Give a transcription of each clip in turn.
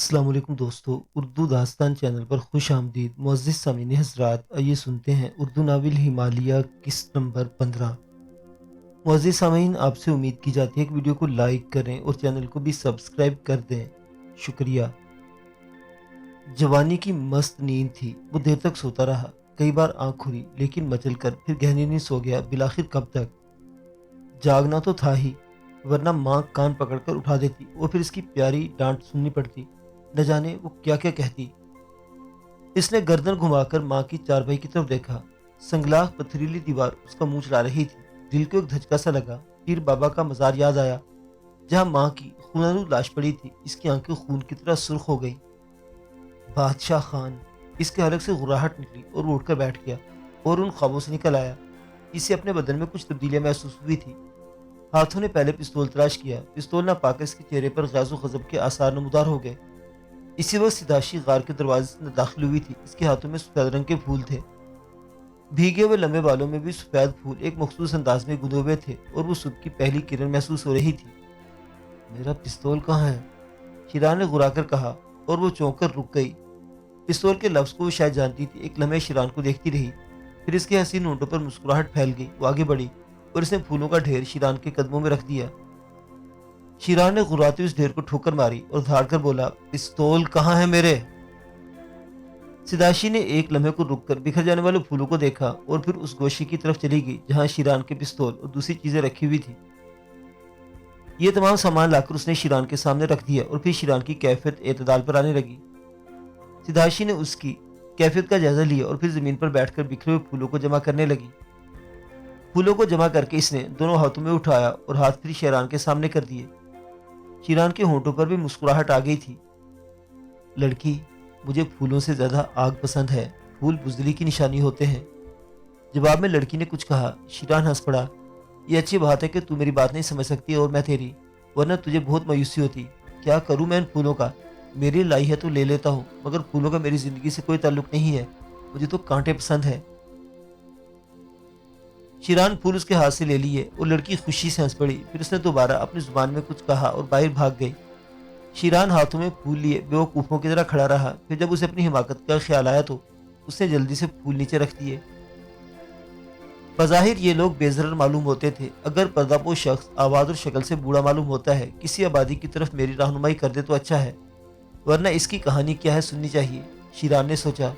अस्सलाम वालेकुम दोस्तों, उर्दू दास्तान चैनल पर खुश आमदीद। मुअज़्ज़िज़ सामीन हज़रात, आइए सुनते हैं उर्दू नावल हिमालय किस्त नंबर 15। मुअज़्ज़िज़ सामीन, आपसे उम्मीद की जाती है कि वीडियो को लाइक करें और चैनल को भी सब्सक्राइब कर दें। शुक्रिया। जवानी की मस्त नींद थी, वो देर तक सोता रहा। कई बार आंख खुली लेकिन मचल कर फिर गहरी नींद सो गया। बिलाखिर कब तक जागना तो था ही, वरना माँ कान पकड़कर उठा देती और फिर इसकी प्यारी डांट सुननी पड़ती। न जाने वो क्या क्या कहती। इसने गर्दन घुमाकर माँ की चारपाई की तरफ देखा। संगलाख पथरीली दीवार उसका मुंह चला रही थी। दिल को एक धचका सा लगा। पीर बाबा का मजार याद आया, जहाँ माँ की खूनालूद लाश पड़ी थी। इसकी आंखें खून की तरह सुर्ख हो गई। बादशाह खान, इसके हलक से गुर्राहट निकली और वो उठकर बैठ गया और उन ख्वाबों से निकल आया। इसे अपने बदन में कुछ तब्दीलियां महसूस हुई थी। हाथों ने पहले पिस्तौल तलाश किया। पिस्तौल ना पाकर इसके चेहरे पर गैज़ो गजब के आसार नमूदार हो गए। इसी वक्त सिदाशी गार के दरवाजे से दाखिल हुई थी। इसके हाथों में सफेद रंग के फूल थे। भीगे हुए लंबे बालों में भी सफेद फूल एक मखसूस अंदाज में गुंदे हुए थे और वो सुबह की पहली किरण महसूस हो रही थी। मेरा पिस्तौल कहाँ है? शिरान ने घुराकर कहा और वो चौंक कर रुक गई। पिस्तौल के लफ्ज को वो शायद जानती थी। एक लम्हे शिरान को देखती रही, फिर इसके हसीन होंठों पर मुस्कुराहट फैल गई। वो आगे बढ़ी और इसने फूलों का ढेर शिरान के कदमों में रख दिया। शिरान ने घुराते हुए उस ढेर को ठोकर मारी और धाड़ कर बोला, पिस्तौल कहाँ है मेरे? सिदाशी ने एक लम्हे को रुककर बिखर जाने वाले फूलों को देखा और फिर उस गोशी की तरफ चली गई जहां शिरान के पिस्तौल और दूसरी चीजें रखी हुई थी। ये तमाम सामान लाकर उसने शिरान के सामने रख दिया और फिर शिरान की कैफियत एतदाल पर आने लगी। सिदाशी ने उसकी कैफियत का जायजा लिया और फिर जमीन पर बैठकर बिखरे हुए फूलों को जमा करने लगी। फूलों को जमा करके इसने दोनों हाथों में उठाया और हाथ फिर शिरान के सामने कर दिए। शिरान के होंठों पर भी मुस्कुराहट आ गई थी। लड़की, मुझे फूलों से ज्यादा आग पसंद है। फूल बुजदिली की निशानी होते हैं। जवाब में लड़की ने कुछ कहा। शिरान हंस पड़ा। ये अच्छी बात है कि तू मेरी बात नहीं समझ सकती और मैं तेरी, वरना तुझे बहुत मायूसी होती। क्या करूं मैं इन फूलों का? मेरी लाई है तो ले लेता हूँ, मगर फूलों का मेरी जिंदगी से कोई ताल्लुक नहीं है। मुझे तो कांटे पसंद है। शिरान फूल उसके हाथ से ले लिए और लड़की खुशी से हंस पड़ी। फिर उसने दोबारा अपनी जुबान में कुछ कहा और बाहर भाग गई। शिरान हाथों में फूल लिए बेवकूफ़ों की तरह खड़ा रहा। फिर जब उसे अपनी हिमाकत का ख्याल आया तो उसने जल्दी से फूल नीचे रख दिए। बज़ाहिर ये लोग बेज़रर मालूम होते थे। अगर पर्दापोश शख्स आवाज़ और शक्ल से बूढ़ा मालूम होता है, किसी आबादी की तरफ मेरी रहनुमाई कर दे तो अच्छा है, वरना इसकी कहानी क्या है सुननी चाहिए। शिरान ने सोचा।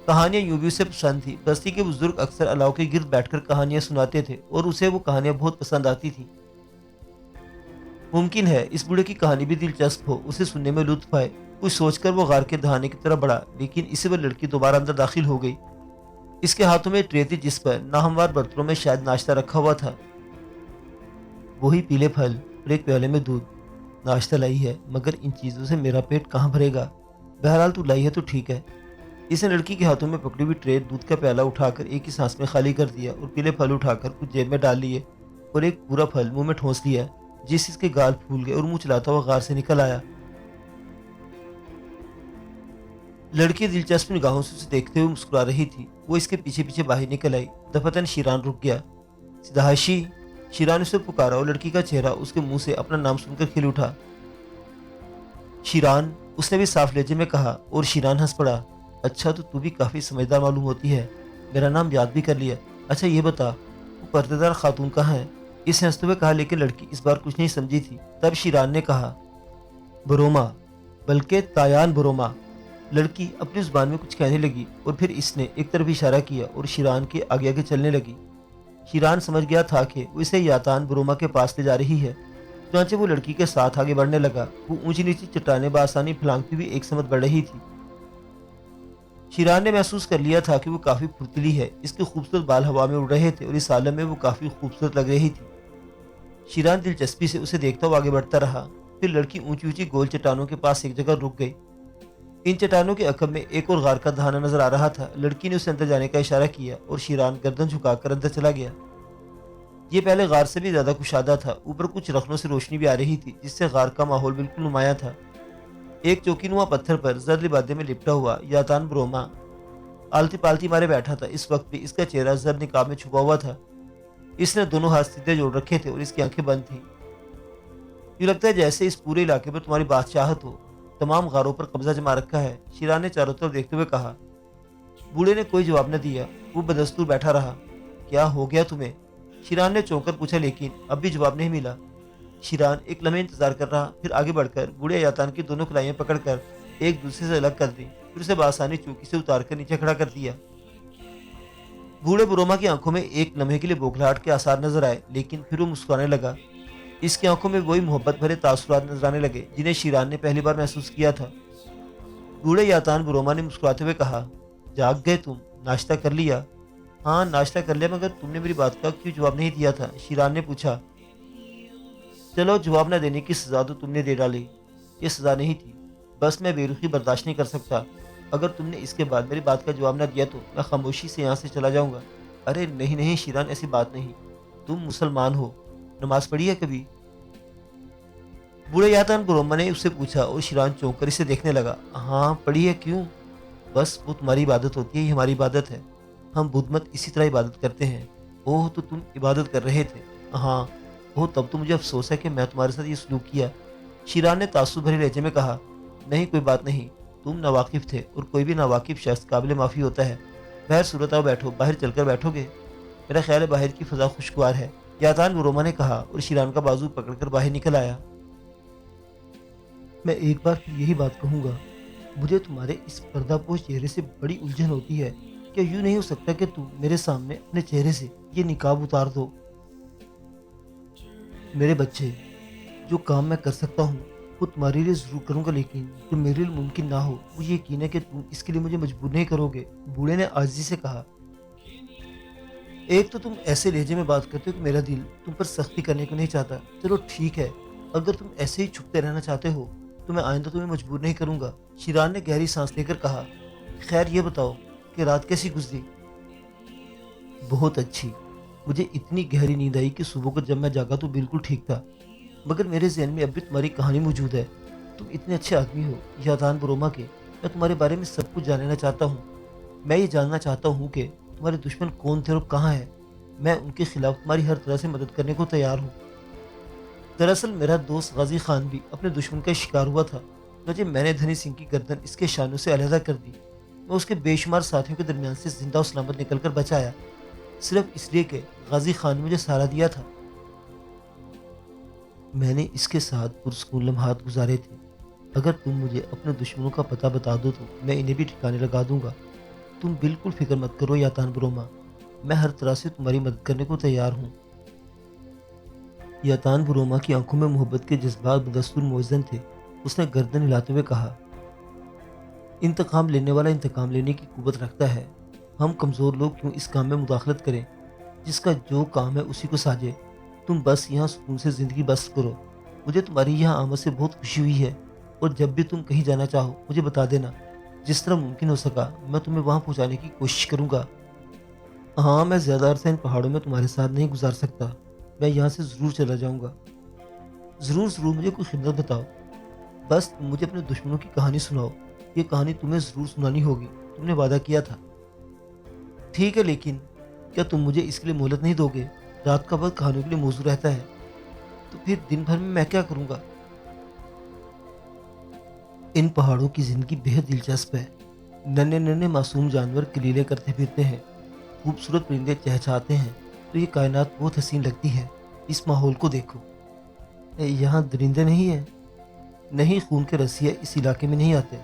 कहानियां यूं भी उसे पसंद थी। बस्ती के बुजुर्ग अक्सर अलाव के गिर्द बैठकर कहानियां सुनाते थे और उसे वो कहानियां बहुत पसंद आती थी। मुमकिन है इस बूढ़े की कहानी भी दिलचस्प हो, उसे सुनने में लुत्फ आए। कुछ सोचकर वो गार के दहाने की तरफ बढ़ा, लेकिन इसी वक्त लड़की दोबारा अंदर दाखिल हो गई। इसके हाथों में ट्रे थी जिस पर नाहमवार बर्तनों में शायद नाश्ता रखा हुआ था। वही पीले फल और एक प्याले में दूध। नाश्ता लाई है, मगर इन चीजों से मेरा पेट कहाँ भरेगा? बहरहाल तू लाई है तो ठीक है। इसने लड़की के हाथों में पकड़ी हुई ट्रे दूध का प्याला उठाकर एक ही सांस में खाली कर दिया और पीले फल उठाकर कुछ जेब में डाल लिए और एक पूरा फल मुंह में ठोंस लिया, जिस इसके गाल फूल गए और मुंह चलाता हुआ गार से निकल आया। लड़की दिलचस्प निगाहों से उसे देखते हुए मुस्कुरा रही थी। वो इसके पीछे पीछे बाहर निकल आई। दफतन शिरान रुक गया। सिदाशी, शिरान उसे पुकारा और लड़की का चेहरा उसके मुंह से अपना नाम सुनकर खिल उठा। शिरान, उसने भी साफ लहजे में कहा और शिरान हंस पड़ा। अच्छा, तो तू भी काफी समझदार मालूम होती है। मेरा नाम याद भी कर लिया। अच्छा ये बता, वो पर्देदार खातून कहाँ है? इसने हंसते हुए कहा, लेकिन लड़की इस बार कुछ नहीं समझी थी। तब शिरान ने कहा, बरोमा, बल्कि तायान बरोमा। लड़की अपनी जुबान में कुछ कहने लगी और फिर इसने एक तरफ इशारा किया और शिरान के आगे आगे चलने लगी। शिरान समझ गया था कि वो इसे यातान बरोमा के पास ले जा रही है। चुनांचे वो लड़की के साथ आगे बढ़ने लगा। वो ऊंची नीची चट्टानें बासानी फलांगती हुई एक समत बढ़ रही थी। शिरान ने महसूस कर लिया था कि वो काफी फुर्तीली है। इसके खूबसूरत बाल हवा में उड़ रहे थे और इस आलम में वो काफी खूबसूरत लग रही थी। शिरान दिलचस्पी से उसे देखता हुआ आगे बढ़ता रहा। फिर लड़की ऊंची ऊंची गोल चट्टानों के पास एक जगह रुक गई। इन चट्टानों के अकब में एक और गार का दहाना नजर आ रहा था। लड़की ने उसे अंदर जाने का इशारा किया और शिरान गर्दन झुकाकर अंदर चला गया। ये पहले गार से भी ज्यादा कुशादा था। ऊपर कुछ रखनों से रोशनी भी आ रही थी, जिससे गार का माहौल बिल्कुल नुमाया था। एक चौकीनुमा पत्थर पर जर्द लिबादे में लिपटा हुआ यातान ब्रोमा आलती पालती मारे बैठा था। इस वक्त भी इसका चेहरा जर्द निकाब में छुपा हुआ था। इसने दोनों हाथ सीधे जोड़ रखे थे और इसकी आंखें बंद थी। यूं लगता है जैसे इस पूरे इलाके पर तुम्हारी बादशाहत हो। तमाम गारों पर कब्जा जमा रखा है। शिरान ने चारों तरफ देखते हुए कहा। बूढ़े ने कोई जवाब न दिया। वो बदस्तूर बैठा रहा। क्या हो गया तुम्हें? शिरान ने चौंक कर पूछा, लेकिन अब भी जवाब नहीं मिला। शिरान एक लम्हे इंतजार कर रहा, फिर आगे बढ़कर बूढ़े यातान की दोनों कलाइयां पकड़कर एक दूसरे से अलग कर दी, फिर उसे बआसानी चौकी से उतार कर नीचे खड़ा कर दिया। बूढ़े बुरोमा की आंखों में एक लम्हे के लिए बौखलाहट के आसार नजर आए, लेकिन फिर वो मुस्कुराने लगा। इसकी आंखों में वही मोहब्बत भरे तासुरात नजर आने लगे जिन्हें शिरान ने पहली बार महसूस किया था। बूढ़े यातान बुरोमा ने मुस्कुराते हुए कहा, जाग गए तुम? नाश्ता कर लिया? हाँ, नाश्ता कर लिया, मगर तुमने मेरी बात का क्यों जवाब नहीं दिया था? शिरान ने पूछा। चलो, जवाब न देने की सजा तो तुमने दे डाली। ये सजा नहीं थी, बस मैं बेरुखी बर्दाश्त नहीं कर सकता। अगर तुमने इसके बाद मेरी बात का जवाब न दिया तो मैं खामोशी से यहाँ से चला जाऊंगा। अरे नहीं नहीं शिरान, ऐसी बात नहीं। तुम मुसलमान हो, नमाज पढ़ी है कभी? बूढ़े यातान बुरोमा ने उससे पूछा और शिरान चौंक कर इसे देखने लगा। हाँ पढ़ी है, क्यों? बस वो तुम्हारी इबादत होती है, ये हमारी इबादत है। हम बुद्ध मत इसी तरह इबादत करते हैं। ओह, तो तुम इबादत कर रहे थे? हाँ। ओह, तब तो मुझे अफसोस है कि मैं तुम्हारे साथ ये सलूक किया। शिरान ने तासुब भरे लहजे में कहा। नहीं, कोई बात नहीं। तुम नावाकिफ थे और कोई भी नावाकिफ शख्स काबिल माफ़ी होता है। बहर सूरत आओ, बैठो। बाहर चलकर बैठोगे? मेरा ख्याल है बाहर की फ़ज़ा खुशगवार है, यातान बुरोमा ने कहा और शिरान का बाजू पकड़कर बाहर निकल आया। मैं एक बार फिर यही बात कहूँगा, मुझे तुम्हारे इस पर्दापोश चेहरे से बड़ी उलझन होती है। क्या यूँ नहीं हो सकता कि तुम मेरे सामने अपने चेहरे से ये निकाब उतार दो? मेरे बच्चे, जो काम मैं कर सकता हूँ वो तुम्हारे लिए ज़रूर करूँगा, लेकिन जो मेरे लिए मुमकिन ना हो, मुझे यकीन है कि तुम इसके लिए मुझे मजबूर नहीं करोगे। बूढ़े ने आजिज़ी से कहा। एक तो तुम ऐसे लहजे में बात करते हो कि मेरा दिल तुम पर सख्ती करने को नहीं चाहता। चलो ठीक है, अगर तुम ऐसे ही छुपते रहना चाहते हो तो मैं आइंदा तुम्हें मजबूर नहीं करूँगा। शिरान ने गहरी सांस लेकर कहा। खैर ये बताओ कि रात कैसी गुजरी? बहुत अच्छी। मुझे इतनी गहरी नींद आई कि सुबह को जब मैं जागा तो बिल्कुल ठीक था, मगर मेरे ज़हन में अब भी तुम्हारी कहानी मौजूद है। तुम इतने अच्छे आदमी हो यादान बुरोमा के। मैं तुम्हारे बारे में सब कुछ जानना चाहता हूँ। मैं ये जानना चाहता हूँ कि तुम्हारे दुश्मन कौन थे और कहाँ हैं। मैं उनके खिलाफ तुम्हारी हर तरह से मदद करने को तैयार हूँ। दरअसल मेरा दोस्त गाजी खान भी अपने दुश्मन का शिकार हुआ था। जब मैंने धनी सिंह की गर्दन इसके शानों से अलहदा कर दी, मैं उसके बेशुमार साथियों के दरमियान से जिंदा और सलामत निकल कर बचाया, सिर्फ इसलिए कि गाजी खान ने मुझे सहारा दिया था। मैंने इसके साथ पुरस्कून लम्हात गुजारे थे। अगर तुम मुझे अपने दुश्मनों का पता बता दो तो मैं इन्हें भी ठिकाने लगा दूंगा। तुम बिल्कुल फिक्र मत करो यातान बुरोमा, मैं हर तरह से तुम्हारी मदद करने को तैयार हूँ। यातान बुरोमा की आंखों में मोहब्बत के जज्बात बदस्तूर मौजन थे। उसने गर्दन हिलाते हुए कहा, इंतकाम लेने वाला इंतकाम लेने की कुव्वत रखता है। हम कमज़ोर लोग क्यों इस काम में मुदाखलत करें? जिसका जो काम है उसी को साझे। तुम बस यहाँ सुकून से ज़िंदगी बसर करो। मुझे तुम्हारी यहाँ आमद से बहुत खुशी हुई है, और जब भी तुम कहीं जाना चाहो मुझे बता देना। जिस तरह मुमकिन हो सका मैं तुम्हें वहाँ पहुँचाने की कोशिश करूँगा। हाँ, मैं ज़्यादा अरसा इन पहाड़ों में तुम्हारे साथ नहीं गुजार सकता। मैं यहाँ से ज़रूर चला जाऊँगा। ज़रूर ज़रूर, मुझे कोई खिदमत बताओ। बस तुम मुझे अपने दुश्मनों की कहानी सुनाओ। ये कहानी तुम्हें ज़रूर सुनानी होगी, तुमने वादा किया था। ठीक है, लेकिन क्या तुम मुझे इसके लिए मोहलत नहीं दोगे? रात का वक्त कहानियों के लिए मौजूद रहता है, तो फिर दिन भर में मैं क्या करूँगा? इन पहाड़ों की ज़िंदगी बेहद दिलचस्प है। नन्हे नन्हे मासूम जानवर कलीले करते फिरते हैं, खूबसूरत परिंदे चहचहाते हैं, तो ये कायनात बहुत हसीन लगती है। इस माहौल को देखो। यहाँ दरिंदे नहीं हैं? नहीं, खून के रसिया इस इलाके में नहीं आते।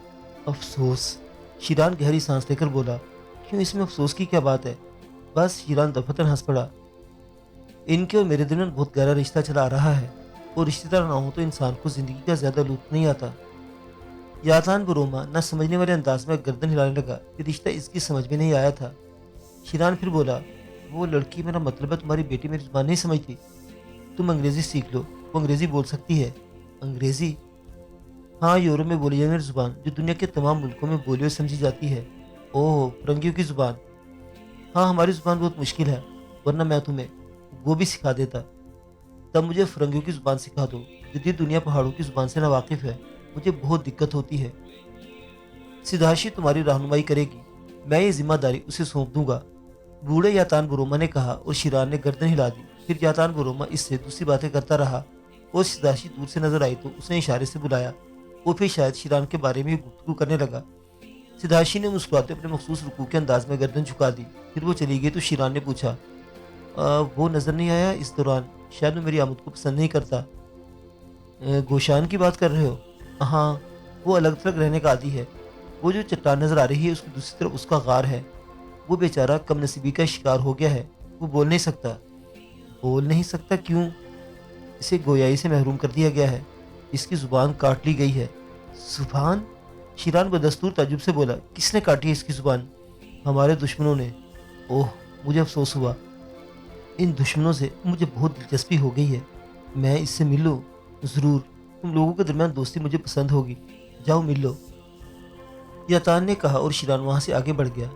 अफसोस। शिरान गहरी सांस लेकर बोला। क्यों, इसमें अफसोस की क्या बात है? बस। शिरान दफतन हंस पड़ा। इनके और मेरे दरमियान बहुत गहरा रिश्ता चला आ रहा है, और रिश्तेदार ना हो तो इंसान को जिंदगी का ज्यादा लुत्फ नहीं आता। यातान बुरोमा न समझने वाले अंदाज में गर्दन हिलाने लगा कि रिश्ता इसकी समझ में नहीं आया था। शिरान फिर बोला, वो लड़की, मेरा मतलब है तुम्हारी बेटी मेरी जुबान नहीं समझती। तुम अंग्रेजी सीख लो, वो अंग्रेजी बोल सकती है। अंग्रेजी? हाँ, यूरोप में बोली जाने वाली जुबान जो दुनिया के तमाम मुल्कों में बोली और समझी जाती है। ओह, फरंगियों की जुबान। हाँ, हमारी जुबान बहुत मुश्किल है, वरना मैं तुम्हें वो भी सिखा देता। तब मुझे फरंगियों की जुबान सिखा दो। जदीद दुनिया पहाड़ों की जुबान से नावाकिफ है, मुझे बहुत दिक्कत होती है। सिदाशी तुम्हारी रहनुमाई करेगी, मैं ये जिम्मेदारी उसे सौंप दूंगा। बूढ़े यातान बुरोमा ने कहा, और शिरान ने गर्दन हिला दी। फिर यातान बुरोमा इससे दूसरी बातें करता रहा, और सिदाशी दूर से नजर आई तो उसने इशारे से बुलाया। وہ پھر شاید شیران کے بارے میں گفتگو کرنے لگا۔ سداشی نے مسکراتے اپنے مخصوص رکوع کے انداز میں گردن جھکا دی۔ پھر وہ چلی گئی تو شیران نے پوچھا، وہ نظر نہیں آیا اس دوران؟ شاید وہ میری آمد کو پسند نہیں کرتا۔ گوشان کی بات کر رہے ہو؟ ہاں، وہ الگ تھلگ رہنے کا عادی ہے۔ وہ جو چٹان نظر آ رہی ہے اس کی دوسری طرف اس کا غار ہے۔ وہ بیچارہ کم نصیبی کا شکار ہو گیا ہے۔ وہ بول نہیں سکتا۔ بول نہیں سکتا کیوں؟ اسے گویائی سے محروم کر دیا گیا ہے۔ اس کی زبان کاٹ لی گئی ہے۔ زبان؟ شیران بدستور تعجب سے بولا، کس نے کاٹی ہے اس کی زبان؟ ہمارے دشمنوں نے۔ اوہ، مجھے افسوس ہوا۔ ان دشمنوں سے مجھے بہت دلچسپی ہو گئی ہے۔ میں اس سے مل لوں؟ ضرور، تم لوگوں کے درمیان دوستی مجھے پسند ہوگی۔ جاؤ مل لو، یاتان نے کہا، اور شیران وہاں سے آگے بڑھ گیا۔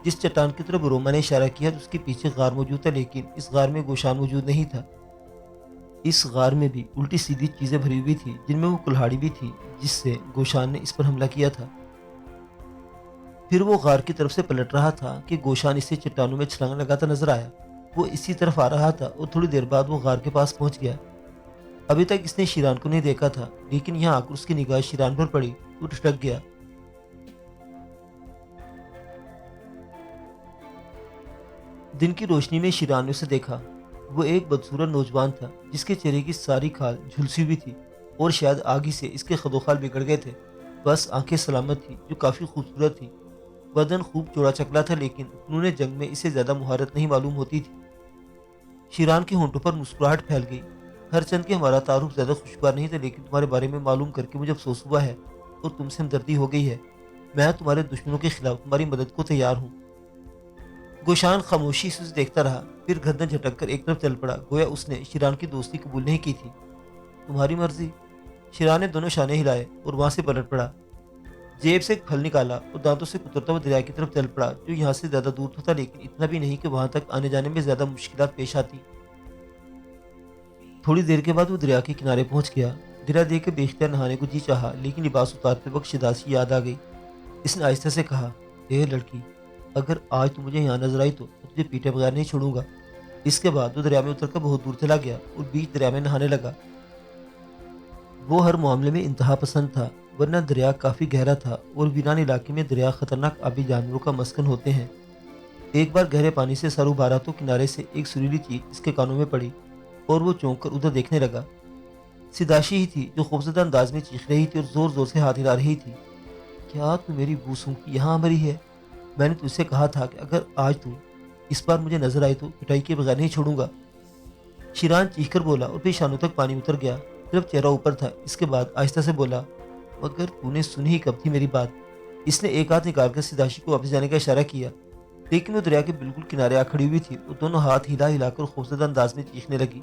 جس چٹان کی طرف روما نے اشارہ کیا اس کے پیچھے غار موجود تھا، لیکن اس غار میں گوشان موجود نہیں تھا۔ اس غار میں بھی الٹی سیدھی چیزیں بھری ہوئی تھی، جن میں وہ کلہاڑی بھی تھی جس سے گوشان نے اس پر حملہ کیا تھا۔ پھر وہ غار کی طرف سے پلٹ رہا تھا کہ گوشان اسے چٹانوں میں چھلانگ لگاتا نظر آیا۔ وہ اسی طرف آ رہا تھا اور تھوڑی دیر بعد وہ غار کے پاس پہنچ گیا۔ ابھی تک اس نے شیران کو نہیں دیکھا تھا، لیکن یہاں آ کر اس کی نگاہ شیران پر پڑی تو ٹھٹک گیا۔ دن کی روشنی میں شیران نے اسے دیکھا۔ وہ ایک بدصورت نوجوان تھا جس کے چہرے کی ساری کھال جھلسی ہوئی تھی، اور شاید آگ ہی سے اس کے خد و خال بگڑ گئے تھے۔ بس آنکھیں سلامت تھیں جو کافی خوبصورت تھیں۔ بدن خوب چوڑا چکلا تھا، لیکن فنون جنگ میں اسے زیادہ مہارت نہیں معلوم ہوتی تھی۔ شیران کے ہونٹوں پر مسکراہٹ پھیل گئی۔ ہر چند کہ ہمارا تعارف زیادہ خوشگوار نہیں تھا، لیکن تمہارے بارے میں معلوم کر کے مجھے افسوس ہوا ہے اور تم سے ہمدردی ہو گئی ہے۔ میں تمہارے دشمنوں کے خلاف تمہاری مدد کو تیار ہوں۔ گوشان خاموشی سے اسے دیکھتا رہا، پھر گردن جھٹک کر ایک طرف چل پڑا، گویا اس نے شیران کی دوستی قبول نہیں کی تھی۔ تمہاری مرضی؟ شیران نے دونوں شانے ہلائے اور وہاں سے پلٹ پڑا۔ جیب سے ایک پھل نکالا اور دانتوں سے کترتا ہوا دریا کی طرف چل پڑا، جو یہاں سے زیادہ دور تو تھا، لیکن اتنا بھی نہیں کہ وہاں تک آنے جانے میں زیادہ مشکلات پیش آتی۔ تھوڑی دیر کے بعد وہ دریا کے کنارے پہنچ گیا۔ دریا دیکھ کے بے اختیار نہانے کو جی چاہا، لیکن لباس اتارتے وقت شداسی یاد آ گئی۔ اس نے آہستہ سے کہا، اے لڑکی، اگر آج تم مجھے یہاں نظر آئی تو میں تجھے پیٹے بغیر نہیں چھوڑوں گا۔ اس کے بعد وہ دریا میں اتر کر بہت دور چلا گیا اور بیچ دریا میں نہانے لگا۔ وہ ہر معاملے میں انتہا پسند تھا، ورنہ دریا کافی گہرا تھا اور ویران علاقے میں دریا خطرناک آبی جانوروں کا مسکن ہوتے ہیں۔ ایک بار گہرے پانی سے سر ابھارا تو کنارے سے ایک سریلی چیخ اس کے کانوں میں پڑی اور وہ چونک کر ادھر دیکھنے لگا۔ سداشی ہی تھی جو خوفزدہ انداز میں چیخ رہی تھی اور زور زور سے ہاتھ ہلا رہی تھی۔ کیا تو میری بو سونگھی یہاں مری ہے؟ میں نے تجھ سے کہا تھا کہ اگر آج تو اس بار مجھے نظر آئی تو پٹائی کے بغیر نہیں چھوڑوں گا۔ شیران چیخ کر بولا اور پھر شانوں تک پانی اتر گیا، صرف چہرہ اوپر تھا۔ اس کے بعد آہستہ سے بولا، مگر تو نے سنی ہی کب تھی میری بات؟ اس نے ایک ہاتھ نکال کر سداشی کو واپس جانے کا اشارہ کیا، لیکن وہ دریا کے بالکل کنارے آ کھڑی ہوئی تھی اور دونوں ہاتھ ہلا ہلا کر خوفزدہ انداز میں چیخنے لگی۔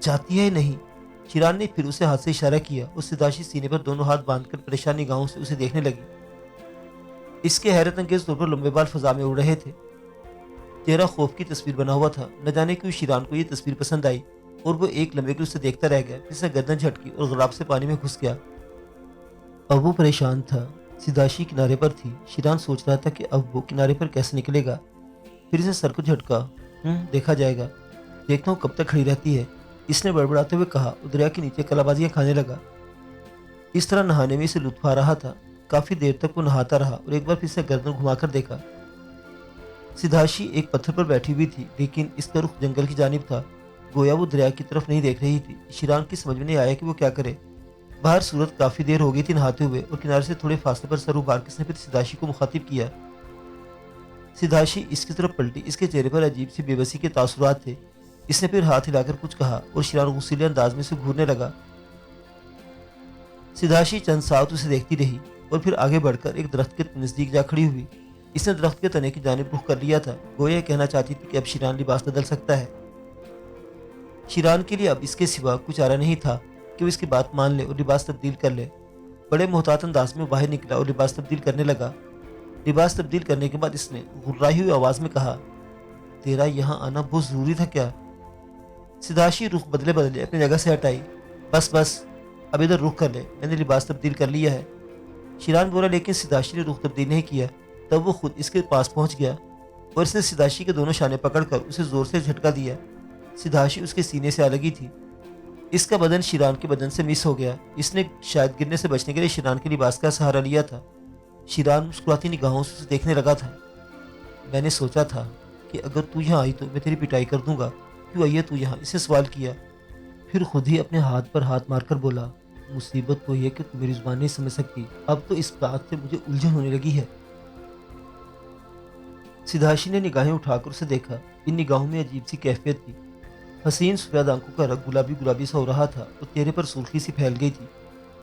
جاتی ہے نہیں؟ شیران نے پھر اسے ہاتھ سے اشارہ کیا اور سداشی سینے پر دونوں ہاتھ باندھ کر پریشان نگاہوں سے اسے دیکھنے لگی۔ اس کے حیرت انگیز طور پر لمبے بال فضا میں اڑ رہے تھے، چہرہ خوف کی تصویر بنا ہوا تھا۔ نہ جانے کیوں شیران کو یہ تصویر پسند آئی اور وہ ایک لمحے کے اسے دیکھتا رہ گیا، پھر سے گردن جھٹکی اور غراب سے پانی میں گھس گیا۔ اب وہ پریشان تھا۔ سداشی کنارے پر تھی۔ شیران سوچ رہا تھا کہ اب وہ کنارے پر کیسے نکلے گا۔ پھر اسے سر کو جھٹکا۔ دیکھا جائے گا، دیکھتا ہوں کب تک کھڑی رہتی ہے، اس نے بڑبڑاتے ہوئے کہا اور دریا کے نیچے کلا بازیاں کھانے لگا۔ اس طرح نہانے میں اسے لطف آ رہا تھا۔ کافی دیر تک وہ نہاتا رہا اور ایک بار پھر سے گردن گھما کر دیکھا۔ سداشی ایک پتھر پر بیٹھی ہوئی تھی، لیکن اس کا رخ جنگل کی جانب تھا، گویا وہ دریا کی طرف نہیں دیکھ رہی تھی۔ شیران کی سمجھ میں نہیں آیا کہ وہ کیا کرے۔ باہر صورت کافی دیر ہو گئی تھی نہاتے ہوئے، اور کنارے سے تھوڑے فاصلے پر سر ابھار کے اس نے پھر سداشی کو مخاطب کیا۔ سداشی اس کی طرف پلٹی، اس کے چہرے پر عجیب سی بے بسی کے تاثرات تھے۔ اس نے پھر ہاتھ ہلا کر کچھ کہا اور شیران غصیلے انداز میں سے گھورنے لگا۔ سداشی چند ساعت اسے دیکھتی رہی اور پھر آگے بڑھ کر ایک درخت کے نزدیک جا کھڑی ہوئی۔ اس نے درخت کے تنے کی جانب رخ کر لیا تھا، گویا کہنا چاہتی تھی کہ اب شیران لباس بدل سکتا ہے۔ شیران کے لیے اب اس کے سوا کچھ چارہ نہیں تھا کہ وہ اس کی بات مان لے اور لباس تبدیل کر لے۔ بڑے محتاط انداز میں باہر نکلا اور لباس تبدیل کرنے لگا۔ لباس تبدیل کرنے کے بعد اس نے گھرائی ہوئی آواز میں کہا، تیرا یہاں آنا بہت ضروری تھا کیا؟ سداشی رخ بدلے بدلے اپنی جگہ سے ہٹائی۔ بس بس، اب ادھر رخ کر لے، میں نے لباس تبدیل کر لیا ہے۔ شیران بولا، لیکن سداشی نے رخ تبدیل نہیں کیا۔ تب وہ خود اس کے پاس پہنچ گیا اور اس نے سداشی کے دونوں شانے پکڑ کر اسے زور سے جھٹکا دیا۔ سداشی اس کے سینے سے آ لگی تھی۔ اس کا بدن شیران کے بدن سے مس ہو گیا۔ اس نے شاید گرنے سے بچنے کے لیے شیران کے لباس کا سہارا لیا تھا۔ شیران مسکراتی نگاہوں سے اسے دیکھنے لگا تھا۔ میں نے سوچا تھا کہ اگر تو یہاں آئی تو میں تیری پٹائی کر دوں گا، کیوں آئی ہے تو یہاں؟ اسے سوال کیا، پھر خود ہی اپنے ہاتھ پر ہاتھ مار کر بولا، مصیبت تو یہ کہ تو میری زبان نہیں سمجھ سکتی، اب تو اس بات سے مجھے الجھن ہونے لگی ہے۔ سدھاشی نے نگاہیں اٹھا کر اسے دیکھا۔ ان نگاہوں میں عجیب سی کیفیت تھی۔ حسین سفید آنکھوں کا رنگ گلابی گلابی سا ہو رہا تھا اور چہرے پر سرخی سی پھیل گئی تھی۔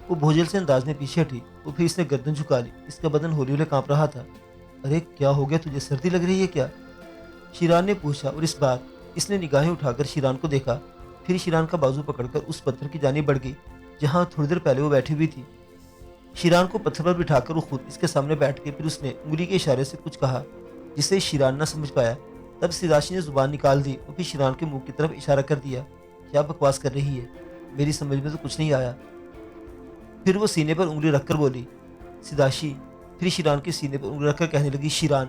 وہ بھوجل سے انداز میں پیچھے ہٹی اور پھر اس نے گردن جھکا لی۔ اس کا بدن ہولی ہولے کانپ رہا تھا۔ ارے کیا ہو گیا تجھے؟ سردی لگ رہی ہے کیا؟ شیران نے پوچھا، اور اس بار اس نے نگاہیں اٹھا کر شیران کو دیکھا، پھر شیران کا بازو پکڑ کر اس پتھر کی جانب بڑھ گئی جہاں تھوڑی دیر پہلے وہ بیٹھی ہوئی تھی۔ شیران کو پتھر پر بٹھا کر وہ خود اس کے سامنے بیٹھ کے پھر اس نے انگلی کے اشارے سے کچھ کہا جسے شیران نہ سمجھ پایا۔ تب سداشی نے زبان نکال دی اور پھر شیران کے منہ کی طرف اشارہ کر دیا۔ کیا بکواس کر رہی ہے؟ میری سمجھ میں تو کچھ نہیں آیا۔ پھر وہ سینے پر انگلی رکھ کر بولی، سداشی۔ پھر شیران کے سینے پر انگلی رکھ کر کہنے لگی، شیران۔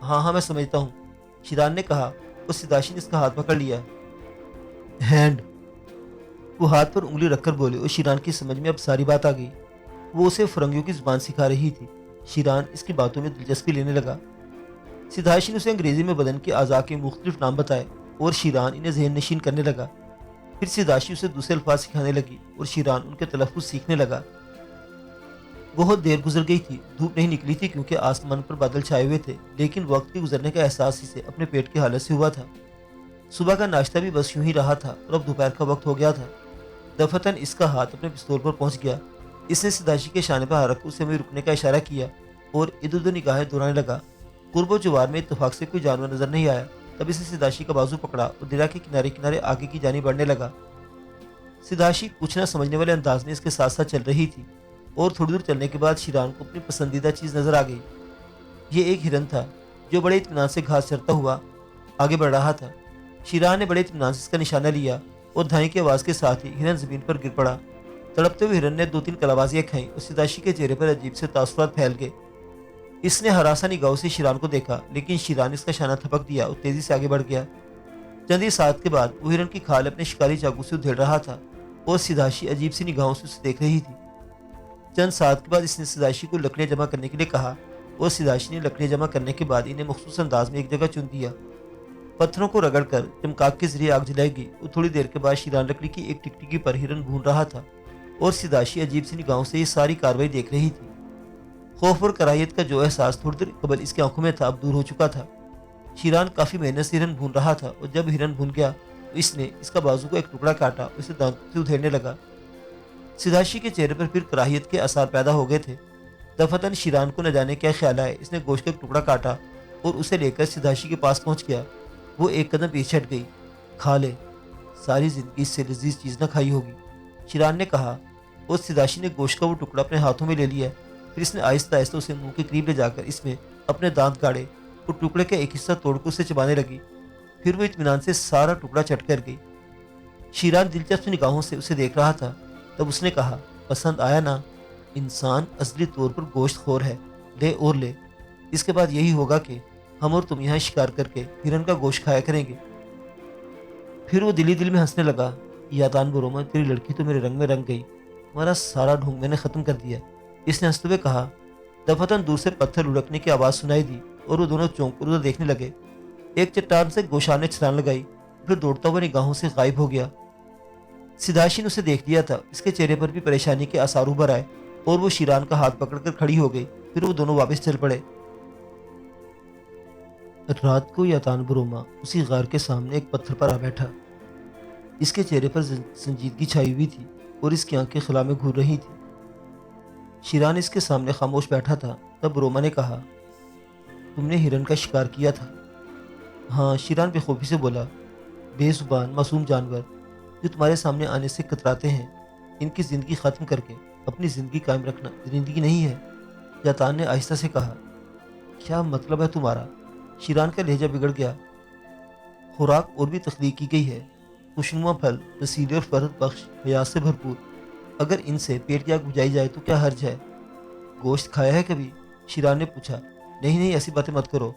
ہاں ہاں میں سمجھتا ہوں، شیران نے کہا اور سداشی نے اس کا ہاتھ پکڑ لیا۔ ہینڈ۔ وہ ہاتھ پر انگلی رکھ کر بولے اور شیران کی سمجھ میں اب ساری بات آ گئی۔ وہ اسے فرنگیوں کی زبان سکھا رہی تھی۔ شیران اس کی باتوں میں دلچسپی لینے لگا۔ سداشی نے اسے انگریزی میں بدن کے اعضاء کے مختلف نام بتائے اور شیران انہیں ذہن نشین کرنے لگا۔ پھر سداشی اسے دوسرے الفاظ سکھانے لگی اور شیران ان کے تلفظ سیکھنے لگا۔ بہت دیر گزر گئی تھی۔ دھوپ نہیں نکلی تھی کیونکہ آسمان پر بادل چھائے ہوئے تھے، لیکن وقت کے گزرنے کا احساس اسے اپنے پیٹ کی حالت سے ہوا تھا۔ صبح کا ناشتہ بھی بس یوں ہی رہا تھا اور اب دوپہر کا وقت ہو گیا تھا۔ دفتن اس کا ہاتھ اپنے پستول پر پہنچ گیا۔ اس نے سداشی کے شانے پر ہاتھ رکھ اسے وہیں رکنے کا اشارہ کیا اور ادھر ادھر نگاہیں دوڑانے لگا۔ قرب و جوار میں اتفاق سے کوئی جانور نظر نہیں آیا۔ تب اس نے سداشی کا بازو پکڑا اور دریا کے کنارے کنارے آگے کی جانب بڑھنے لگا۔ سداشی کچھ نہ سمجھنے والے انداز میں اس کے ساتھ ساتھ چل رہی تھی اور تھوڑی دور چلنے کے بعد شیران کو اپنی پسندیدہ چیز نظر آ گئی۔ یہ ایک ہرن تھا جو بڑے اطمینان سے گھاس چرتا ہوا آگے بڑھ رہا تھا۔ شیران نے بڑے اطمینان سے اس کا نشانہ لیا اور دھائیں کی آواز کے ساتھ ہی ہرن زمین پر گر پڑا۔ تڑپتے ہوئے ہرن نے دو تین کلابازیاں کھائیں اور سداشی کے چہرے پر عجیب سے تاثرات پھیل گئے۔ اس نے ہراساں نگاہوں سے شیران کو دیکھا، لیکن شیران اس کا شانہ تھپک دیا اور تیزی سے آگے بڑھ گیا۔ چند ہی ساعت کے بعد وہ ہرن کی کھال اپنے شکاری چاقو سے ادھیڑ رہا تھا اور سداشی عجیب سی نگاہوں سے اسے دیکھ رہی تھی۔ چند ساعت کے بعد اس نے سداشی کو لکڑیاں جمع کرنے کے لیے کہا اور سداشی نے لکڑیاں جمع کرنے کے بعد انہیں مخصوص انداز میں ایک جگہ چن دیا۔ پتھروں کو رگڑ کر چمکاک کے ذریعے آگ جلائی گئی اور تھوڑی دیر کے بعد شیران لکڑی کی ایک ٹکٹکی پر ہرن بھون رہا تھا اور سداشی عجیب سی نگاہوں سے یہ ساری کاروائی دیکھ رہی تھی۔ خوف اور کراہیت کا جو احساس تھوڑی دیر قبل اس کی آنکھوں میں تھا اب دور ہو چکا تھا۔ شیران کافی محنت سے ہرن بھون رہا تھا اور جب ہرن بھون گیا تو اس نے اس کا بازو کو ایک ٹکڑا کاٹا اور اسے دانتوں سے ادھیڑنے لگا۔ سداشی کے چہرے پر پھر کراہیت کے آثار پیدا ہو گئے تھے۔ دفتن شیران کو نہ جانے کیا خیال آئے، اس نے گوشت کا ایک ٹکڑا کاٹا اور اسے لے کر سداشی کے پاس پہنچ گیا۔ وہ ایک قدم پیچھے ہٹ گئی۔ کھا لے، ساری زندگی اس سے لذیذ چیز نہ کھائی ہوگی، شیران نے کہا اور سداشی نے گوشت کا وہ ٹکڑا اپنے ہاتھوں میں لے لیا۔ پھر اس نے آہستہ آہستہ اسے منہ کے قریب لے جا کر اس میں اپنے دانت گاڑے اور ٹکڑے کا ایک حصہ توڑ کر اسے چبانے لگی۔ پھر وہ اطمینان سے سارا ٹکڑا چٹ کر گئی۔ شیران دلچسپ نگاہوں سے اسے دیکھ رہا تھا۔ تب اس نے کہا، پسند آیا نا؟ انسان اصلی طور پر گوشت خور ہے، لے اور لے۔ اس کے بعد یہی ہوگا کہ ہم اور تم یہاں شکار کر کے ہرن کا گوشت کھایا کریں گے۔ پھر وہ دلی دل میں ہنسنے لگا، یادان بروما، تیری لڑکی تو میرے رنگ میں رنگ گئی، ہمارا سارا ڈھونگ میں نے ختم کر دیا۔ اس نے ہنستے ہوئے کہا۔ دفتن دور سے پتھر لڑکنے کی آواز سنائی دی اور وہ دونوں چونک کر ادھر دیکھنے لگے۔ ایک چٹان سے گوشان نے چھلانگ لگائی، پھر دوڑتا ہوا نگاہوں سے غائب ہو گیا۔ سداشی نے اسے دیکھ لیا تھا۔ اس کے چہرے پر بھی پریشانی کے آثار ابھر آئے اور وہ شیران کا ہاتھ پکڑ کر کھڑی ہو گئی۔ پھر وہ دونوں واپس چل پڑے۔ رات کو یاتان بروما اسی غار کے سامنے ایک پتھر پر آ بیٹھا۔ اس کے چہرے پر سنجیدگی چھائی ہوئی تھی اور اس کی آنکھیں خلا میں گھور رہی تھی۔ شیران اس کے سامنے خاموش بیٹھا تھا۔ تب بروما نے کہا، تم نے ہرن کا شکار کیا تھا؟ ہاں، شیران بے خوفی سے بولا۔ بے زبان معصوم جانور جو تمہارے سامنے آنے سے کتراتے ہیں، ان کی زندگی ختم کر کے اپنی زندگی قائم رکھنا زندگی نہیں ہے، یاتان نے آہستہ سے کہا۔ کیا مطلب ہے تمہارا؟ شیران کا لہجہ بگڑ گیا۔ خوراک اور بھی تخلیق کی گئی ہے، خوشنما پھل، رسیلے اور فرحت بخش، حیات سے بھرپور، اگر ان سے پیٹ کی آگ بجھائی جائے تو کیا حرج ہے؟ گوشت کھایا ہے کبھی؟ شیران نے پوچھا۔ نہیں نہیں، ایسی باتیں مت کرو،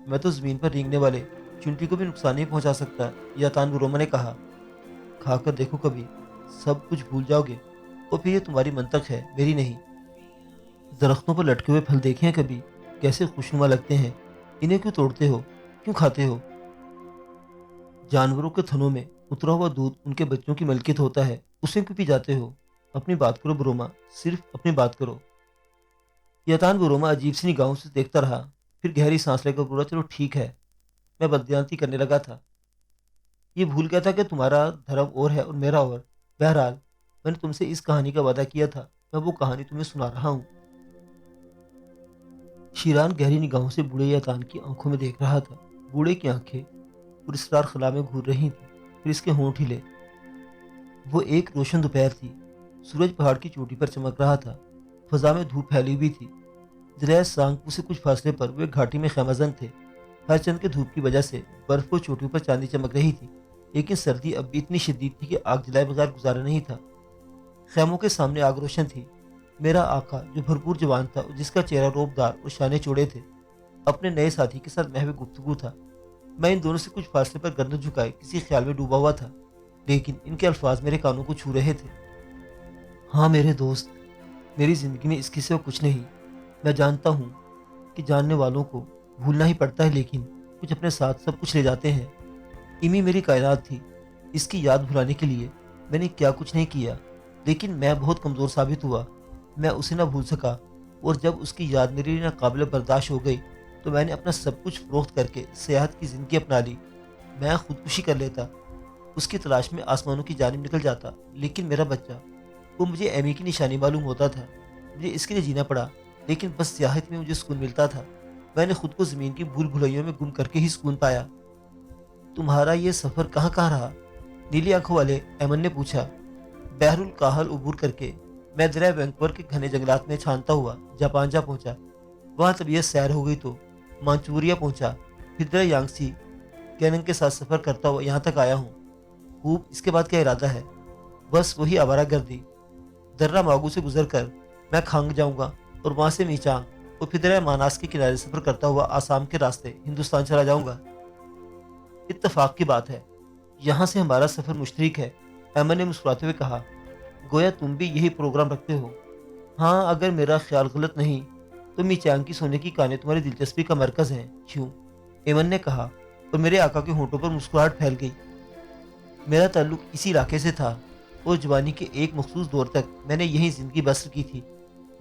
میں تو زمین پر رینگنے والے چونٹی کو بھی نقصان نہیں پہنچا سکتا، یاتان بروما نے کہا۔ کھا کر دیکھو کبھی، सब कुछ भूल जाओगे और फिर ये तुम्हारी मंतक है, मेरी नहीं। दरख्तों पर लटके हुए फल देखे हैं कभी? कैसे खुशनुमा लगते हैं। इन्हें क्यों तोड़ते हो? क्यों खाते हो? जानवरों के थनों में उतरा हुआ दूध उनके बच्चों की मलकियत होता है, उसे क्यों पी जाते हो? अपनी बात करो ब्रोमा, सिर्फ अपनी बात करो। यतान ब्रोमा अजीब सी निगाहों से देखता रहा, फिर गहरी सांस लेकर बोला, चलो ठीक है, मैं बदयांती करने लगा था। ये भूल गया था कि तुम्हारा धर्म और है और मेरा और। बहरहाल, मैंने तुमसे इस कहानी का वादा किया था, मैं वो कहानी तुम्हें सुना रहा हूँ। शीरान गहरी निगाहों से बूढ़े यतान की आंखों में देख रहा था। बूढ़े की आंखें पुरस्कार खला में घूर रही थी, फिर इसके होंठ हिले। वो एक रोशन दोपहर थी। सूरज पहाड़ की चोटी पर चमक रहा था। फजा में धूप फैली हुई थी। दरिया सांगपू से कुछ फासले पर वे घाटी में खैमजन थे। हर चंद के धूप की वजह से बर्फ को चोटियों पर चांदी चमक रही थी, लेकिन सर्दी अब भी इतनी शदीद थी कि आग जलाए बगैर गुजारा नहीं था। खैमों के सामने आग रोशन थी। मेरा आका, जो भरपूर जवान था और जिसका चेहरा रोबदार और शाने चौड़े थे, अपने नए साथी के साथ महवे गुफ्तगू था। मैं इन दोनों से कुछ फासले पर गर्दन झुकाए किसी ख्याल में डूबा हुआ था, लेकिन इनके अल्फाज मेरे कानों को छू रहे थे। हाँ मेरे दोस्त, मेरी जिंदगी में इसके सिवा कुछ नहीं। मैं जानता हूँ कि जानने वालों को भूलना ही पड़ता है, लेकिन कुछ अपने साथ सब कुछ ले जाते हैं। इमी मेरी कायनात थी। इसकी याद भुलाने के लिए मैंने क्या कुछ नहीं किया, लेकिन मैं बहुत कमज़ोर साबित हुआ। मैं उसे ना भूल सका, और जब उसकी याद मेरे लिए नाकाबिल बर्दाश्त हो गई तो मैंने अपना सब कुछ फरोख्त करके सेहत की ज़िंदगी अपना ली। मैं खुदकुशी कर लेता, उसकी तलाश में आसमानों की जानिब निकल जाता, लेकिन मेरा बच्चा, वो मुझे एमी की निशानी मालूम होता था। मुझे इसके लिए जीना पड़ा, लेकिन बस सियाहत में मुझे सुकून मिलता था। मैंने खुद को ज़मीन की भूल भुलैयों में गुम करके ही सुकून पाया। तुम्हारा ये सफ़र कहाँ कहाँ रहा? नीली आंखों वाले एमन ने पूछा। बहरुल काहल उबूर करके मैं दरिया वैंकूवर के घने जंगलात में छानता हुआ जापान जा पहुंचा। वहाँ तबीयत सैर हो गई तो मांचूरिया पहुंचा, फिर दरिया यांगसी कैनन के साथ सफ़र करता हुआ यहाँ तक आया हूँ। खूब, इसके बाद क्या इरादा है? बस वही आवारागर्दी। दर्रा मागू से गुजर कर मैं खांग जाऊंगा और वहाँ से मीचांग और फिर दरिया मानास के किनारे सफ़र करता हुआ आसाम के रास्ते हिंदुस्तान चला जाऊंगा। इत्तफाक की बात है, यहाँ से हमारा सफ़र मुश्तरक है, एमन ने मुस्कुराते हुए कहा। गोया तुम भी यही प्रोग्राम रखते हो। हाँ, अगर मेरा ख्याल गलत नहीं तो मीचांग की सोने की कहानी तुम्हारी दिलचस्पी का मरकज़ है, क्यों? एमन ने कहा, और मेरे आका के होंठों पर मुस्कुराहट फैल गई। मेरा ताल्लुक इसी इलाके से था और जवानी के एक मखसूस दौर तक मैंने यही ज़िंदगी बसर की थी।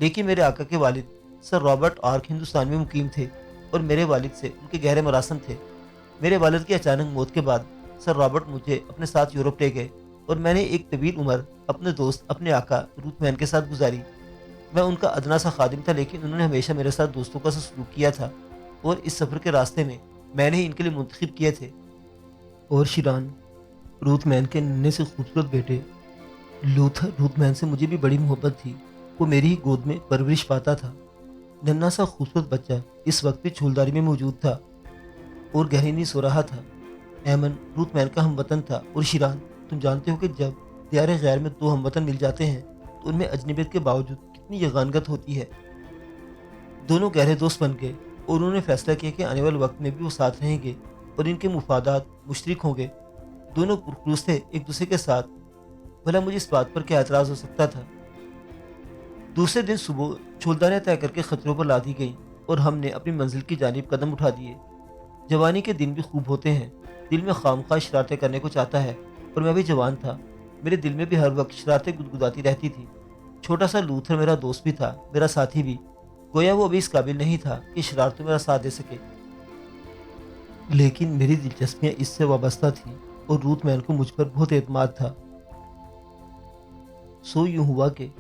लेकिन मेरे आका के वालिद सर रॉबर्ट आर्क हिंदुस्तान में मुकीम थे और मेरे वालिद से उनके गहरे मरासम थे। मेरे वालिद की अचानक मौत के बाद सर रॉबर्ट मुझे अपने साथ यूरोप ले गए और मैंने एक तवील उम्र अपने दोस्त, अपने आका रूथमैन के साथ गुजारी। मैं उनका अदना सा खादिम था, लेकिन उन्होंने हमेशा मेरे साथ दोस्तों का सा सलूक किया था और इस सफ़र के रास्ते में मैंने ही इनके लिए मुंतखब किए थे। और शिरान, रूथमैन के नन्हे से खूबसूरत बेटे लूथर रूथमैन से मुझे भी बड़ी मोहब्बत थी। वो मेरी ही गोद में परवरिश पाता था। नन्हा सा खूबसूरत बच्चा इस वक्त भी झूलदारी में मौजूद था और गहरी नींद सो रहा था। एमन रूथमैन का हमवतन था, और शिरान, तुम जानते हो कि जब दियार गैर में दो हमवतन मिल जाते हैं तो उनमें अजनबियत के बावजूद कितनी यगानगत होती है। दोनों गहरे दोस्त बन गए और उन्होंने फैसला किया कि आने वाले वक्त में भी वो साथ रहेंगे और इनके मुफादात मुश्तरक होंगे। दोनों पुरखलूस थे एक दूसरे के साथ। भला मुझे इस बात पर क्या एतराज़ हो सकता था? दूसरे दिन सुबह झोलदारियाँ तय करके खतरों पर ला दी गईं और हमने अपनी मंजिल की जानिब कदम उठा दिए। जवानी के दिन भी खूब होते हैं। दिल में खामखा शरारतें करने को चाहता है, और मैं भी जवान था। मेरे दिल में भी हर वक्त शरारतें गुदगुदाती रहती थी। छोटा सा लूथर मेरा दोस्त भी था, मेरा साथी भी। गोया वो अभी इस काबिल नहीं था कि शरारतों में मेरा साथ दे सके, लेकिन मेरी दिलचस्पियाँ इससे वाबस्ता थीं और रूथमैन को मुझ पर बहुत एतमाद था। सो यूं हुआ कि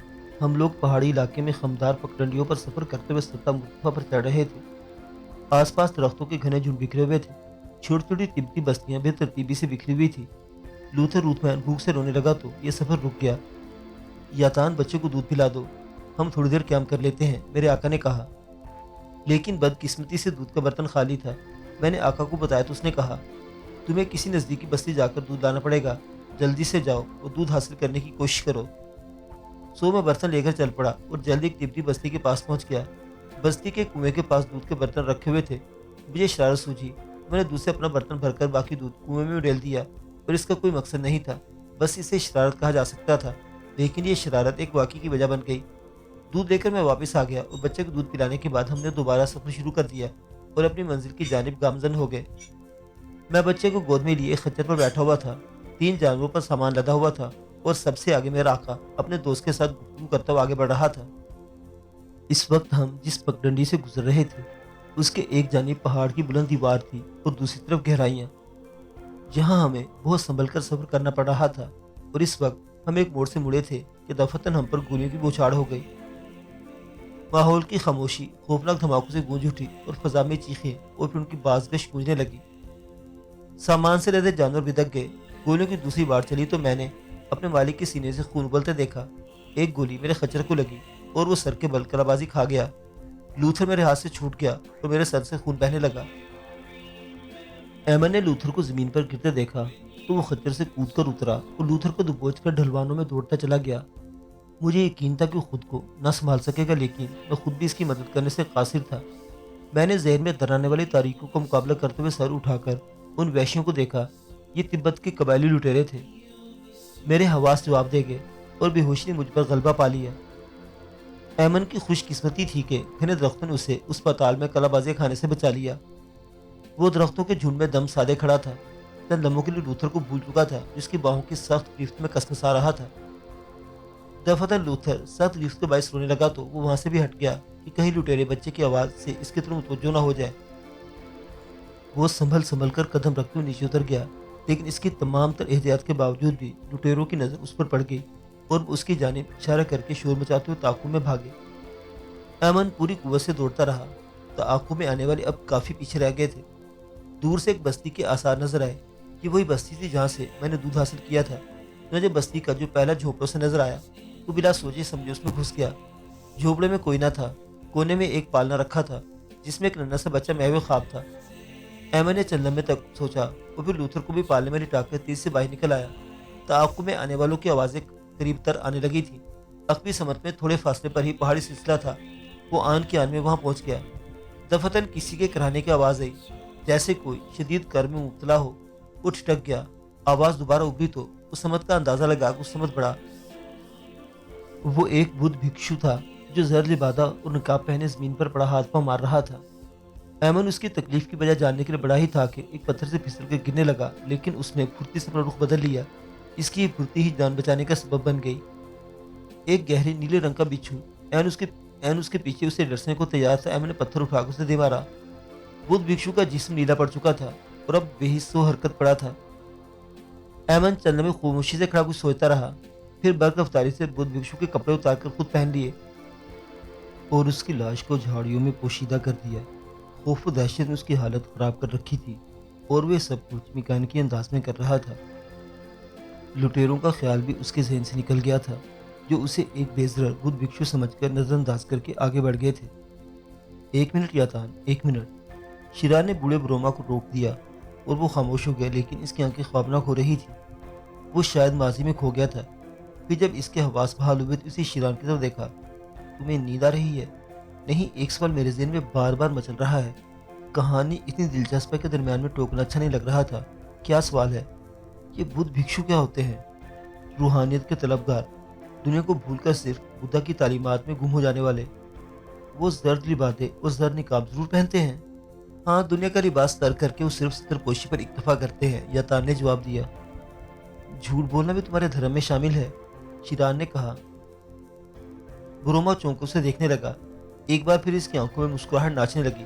हम लोग पहाड़ी इलाके में खमदार पगडंडियों पर सफ़र करते हुए सत्ता मुर्तफा पर चढ़ रहे थे। आसपास दरख्तों के घने झुंड बिखरे हुए थे। छोटी छोटी तिब्बती बस्तियां बेतरतीबी से बिखरी हुई थी। लूथर रूथमैन भूख से रोने लगा तो यह सफ़र रुक गया। यातान, बच्चे को दूध पिला दो, हम थोड़ी देर क्याम कर लेते हैं, मेरे आका ने कहा। लेकिन बदकिस्मती से दूध का बर्तन खाली था। मैंने आका को बताया तो उसने कहा, तुम्हें किसी नज़दीकी बस्ती जाकर दूध लाना पड़ेगा। जल्दी से जाओ और दूध हासिल करने की कोशिश करो। सो मैं बर्तन लेकर चल पड़ा और जल्दी एक तिब्बती बस्ती के पास पहुंच गया। बस्ती के कुएं के पास दूध के बर्तन रखे हुए थे। मुझे शरारत सूझी। मैंने दूध से अपना बर्तन भरकर बाकी दूध कुएं में उड़ेल दिया, पर इसका कोई मकसद नहीं था। बस इसे शरारत कहा जा सकता था, लेकिन ये शरारत एक वाक़ई की वजह बन गई। दूध लेकर मैं वापस आ गया और बच्चे को दूध पिलाने के बाद हमने दोबारा सफ़र शुरू कर दिया और अपनी मंजिल की जानिब गामजन हो गए। मैं बच्चे को गोद में लिए खच्चर पर बैठा हुआ था। 3 जानवरों पर सामान लदा हुआ था और सबसे आगे मेरा आका अपने दोस्त के साथ गुफ्तगू करता हुआ आगे बढ़ रहा था। इस वक्त हम जिस पगडंडी से गुजर रहे थे, उसके एक जानिब पहाड़ की बुलंद दीवार थी और दूसरी तरफ गहराइयाँ, जहाँ हमें बहुत संभल कर सफर करना पड़ रहा था। और इस वक्त हम एक मोड़ से मुड़े थे कि दफतन हम पर गोलियों की बौछार हो गई। माहौल की खामोशी खौफनाक धमाकों से गूंज उठी और फजा में चीखें और फिर उनकी बाजगश गूंजने लगी। सामान से लदे जानवर बिदक गए। गोलियों की दूसरी बार चली तो मैंने अपने मालिक के सीने से खून उबलते देखा। एक गोली मेरे खच्चर को लगी और वो सर के बल कलाबाजी खा गया। लूथर मेरे हाथ से छूट गया और मेरे सर से खून बहने लगा। एमन ने लूथर को जमीन पर गिरते देखा तो वो खच्चर से कूद कर उतरा और लूथर को दबोच कर ढलवानों में दौड़ता चला गया। मुझे यकीन था कि वो खुद को न संभाल सकेगा, लेकिन मैं खुद भी इसकी मदद करने से कासिर था। मैंने जहन में डराने वाली तारीखों का मुकाबला करते हुए सर उठाकर उन वैश्यों को देखा। ये तिब्बत के कबायली लुटेरे थे। मेरे हवास जवाब दे गए और बेहोशी ने मुझ पर गलबा पा लिया। एमन की खुशकिस्मती थी कि घने दरख्तों ने उसे उस पताल में कलाबाजी खाने से बचा लिया। वो दरख्तों के झुंड में दम साधे खड़ा था। चंद लम्हों के लिए लूथर को भूल चुका था, जिसकी बाहों की सख्त गिरफ्त में कसमसा रहा था। दफातर लूथर सख्त गिरफ्त के बायस रोने लगा तो वो वहां से भी हट गया कि कहीं लुटेरे बच्चे की आवाज से इसकी तरफ मुतवज्जो न हो जाए। वो संभल संभल कर कदम रखते हुए नीचे उतर गया, लेकिन इसकी तमाम तर एहतियात के बावजूद भी लुटेरों की नजर उस पर पड़ गई और वो उसकी जानिब इशारा करके शोर मचाते हुए ताकू में भागे। अमन पूरी कुव्वत से दौड़ता रहा तो आंखों में आने वाले अब काफी पीछे रह गए थे। दूर से एक बस्ती के आसार नजर आए। ये वही बस्ती थी जहाँ से मैंने दूध हासिल किया था। मुझे बस्ती का जो पहला झोपड़ों से नजर आया तो बिना सोचे समझे उसमें घुस गया। झोपड़े में कोई ना था। कोने में एक पालना रखा था जिसमें एक नन्हा सा बच्चा महवे ख्वाब था। एमन ने चंद लम्हे तक सोचा और फिर लूथर को भी पालने में लिटाकर तेज से बाहर निकल आया। ताक़ुब में आने वालों की आवाज़ें करीब तर आने लगी थी। अकबी समत में थोड़े फासले पर ही पहाड़ी सिलसिला था। वो आन की आन में वहां पहुंच गया। दफतन किसी के कराने की आवाज़ आई, जैसे कोई शदीद कर्म में मुब्तला हो। वो ठिठक गया। आवाज़ दोबारा उभरी तो उस समत का अंदाज़ा लगा कि उस समत बढ़ा। वो एक बुद्ध भिक्षु था जो जर लिबादा और नकाब पहने जमीन पर पड़ा हाथ पांव मार रहा था। एमन उसकी तकलीफ की वजह जानने के लिए बड़ा ही था कि एक पत्थर से फिसल कर गिरने लगा, लेकिन उसने फुर्ती से अपना रुख बदल लिया। इसकी ये फुर्ती ही जान बचाने का सबब बन गई। एक गहरे नीले रंग का बिच्छू एन उसके पीछे उसे डसने को तैयार था। एमन ने पत्थर उठाकर उसे दे मारा। बुद्ध भिक्षु का जिस्म नीला पड़ चुका था और अब बेहिस्सो हरकत पड़ा था। एमन चलने में खामोशी से खड़ा कुछ सोचता रहा, फिर बर्क रफ्तारी से बुद्ध भिक्षु के कपड़े उतारकर खुद पहन लिए और उसकी लाश को झाड़ियों में पोशीदा कर दिया। खौफ व दहशत ने उसकी हालत खराब कर रखी थी और वे सब कुछ मैकेनिकी अंदाज में कर रहा था। लुटेरों का ख्याल भी उसके जहन से निकल गया था, जो उसे एक बेजरर बुद्ध भिक्षु समझकर नजरअंदाज करके आगे बढ़ गए थे। 1 मिनट यातान, 1 मिनट। शिरा ने बूढ़े ब्रोमा को रोक दिया और वो खामोश हो गया, लेकिन इसकी आंखें ख्वाबनाक हो रही थी। वो शायद माजी में खो गया था। फिर जब इसके हवास बहाल हुए तो इसी शिरान की तरफ देखा। तुम्हें नींद आ रही है? नहीं, एक सवाल मेरे ज़हन में बार बार मचल रहा है। कहानी इतनी दिलचस्प है कि दरमियान में टोकना अच्छा नहीं लग रहा था। क्या सवाल है? ये बुद्ध भिक्षु क्या होते हैं? रूहानियत के तलबगार, दुनिया को भूलकर सिर्फ बुद्धा की तालीमात में गुम हो जाने वाले। वो जर्द लिबादे और जर निकाब जरूर पहनते हैं। हाँ, दुनिया का लिबास तर्क करके वो सिर्फ सतरपोशी पर इक्तफा करते हैं, यातान ने जवाब दिया। झूठ बोलना भी तुम्हारे धर्म में शामिल है, शिरान ने कहा। बुरोमा चौंकों से देखने लगा। एक बार फिर इसकी आंखों में मुस्कुराहट नाचने लगी।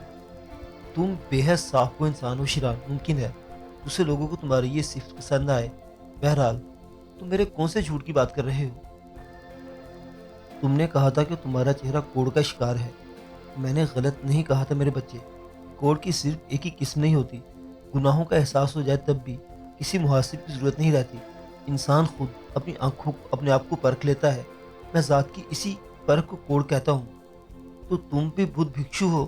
तुम बेहद साफ को इंसान हो शिरान। मुमकिन है दूसरे लोगों को तुम्हारी ये सिफ्त पसंद न आए। बहरहाल, तुम मेरे कौन से झूठ की बात कर रहे हो? तुमने कहा था कि तुम्हारा चेहरा कोड़ का शिकार है। मैंने गलत नहीं कहा था मेरे बच्चे। कोड़ की सिर्फ एक ही किस्म नहीं होती। गुनाहों का एहसास हो जाए तब भी किसी मुहासिब की जरूरत नहीं रहती। इंसान खुद अपनी आंखों अपने आप को परख लेता है। मैं ज़ात की इसी परख को कोड़ कहता हूँ। तो तुम भी बुद्ध भिक्षु हो?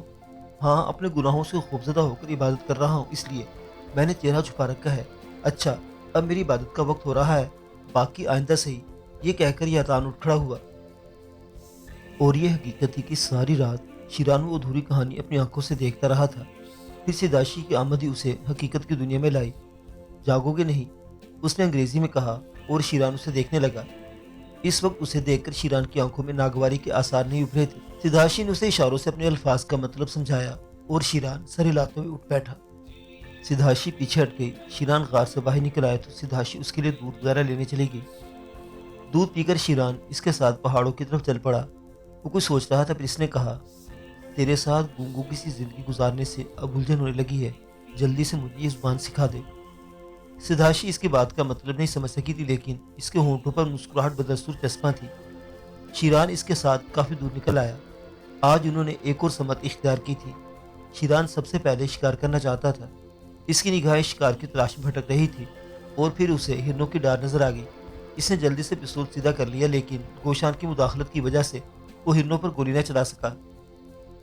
हाँ, अपने गुनाहों से खौफजदा होकर इबादत कर रहा हूँ, इसलिए मैंने चेहरा छुपा रखा है। अच्छा, अब मेरी इबादत का वक्त हो रहा है, बाकी आइंदा सही। ये कहकर यातान उठ खड़ा हुआ। और ये हकीकत थी कि सारी रात शिरान वो अधूरी कहानी अपनी आंखों से देखता रहा था। फिर सिदाशी की आमद ही उसे हकीकत की दुनिया में लाई। जागोगे नहीं? उसने अंग्रेजी में कहा اور شیران اسے دیکھنے لگا۔ اس وقت اسے دیکھ کر شیران کی آنکھوں میں ناگواری کے آثار نہیں ابھرے تھے۔ سدھاشی نے اسے اشاروں سے اپنے الفاظ کا مطلب سمجھایا اور شیران سر ہلاتے ہوئے اٹھ بیٹھا۔ سدھاشی پیچھے ہٹ گئی۔ شیران غار سے باہر نکل آیا تو سدھاشی اس کے لیے دودھ وغیرہ لینے چلی گئی۔ دودھ پی کر شیران اس کے ساتھ پہاڑوں کی طرف چل پڑا۔ وہ کچھ سوچ رہا تھا، پھر اس نے کہا، تیرے ساتھ گونگو کی سی زندگی گزارنے سے اب الجھن ہونے لگی ہے، جلدی سے مجھے یہ زبان سکھا دے۔ سدھاشی اس کی بات کا مطلب نہیں سمجھ سکی تھی، لیکن اس کے ہونٹوں پر مسکراہٹ بدستور چسپاں تھی۔ شیران اس کے ساتھ کافی دور نکل آیا۔ آج انہوں نے ایک اور سمت اختیار کی تھی۔ شیران سب سے پہلے شکار کرنا چاہتا تھا۔ اس کی نگاہیں شکار کی تلاش میں بھٹک رہی تھی اور پھر اسے ہرنوں کی ڈار نظر آ گئی۔ اس نے جلدی سے پستول سیدھا کر لیا، لیکن گوشان کی مداخلت کی وجہ سے وہ ہرنوں پر گولی نہ چلا سکا۔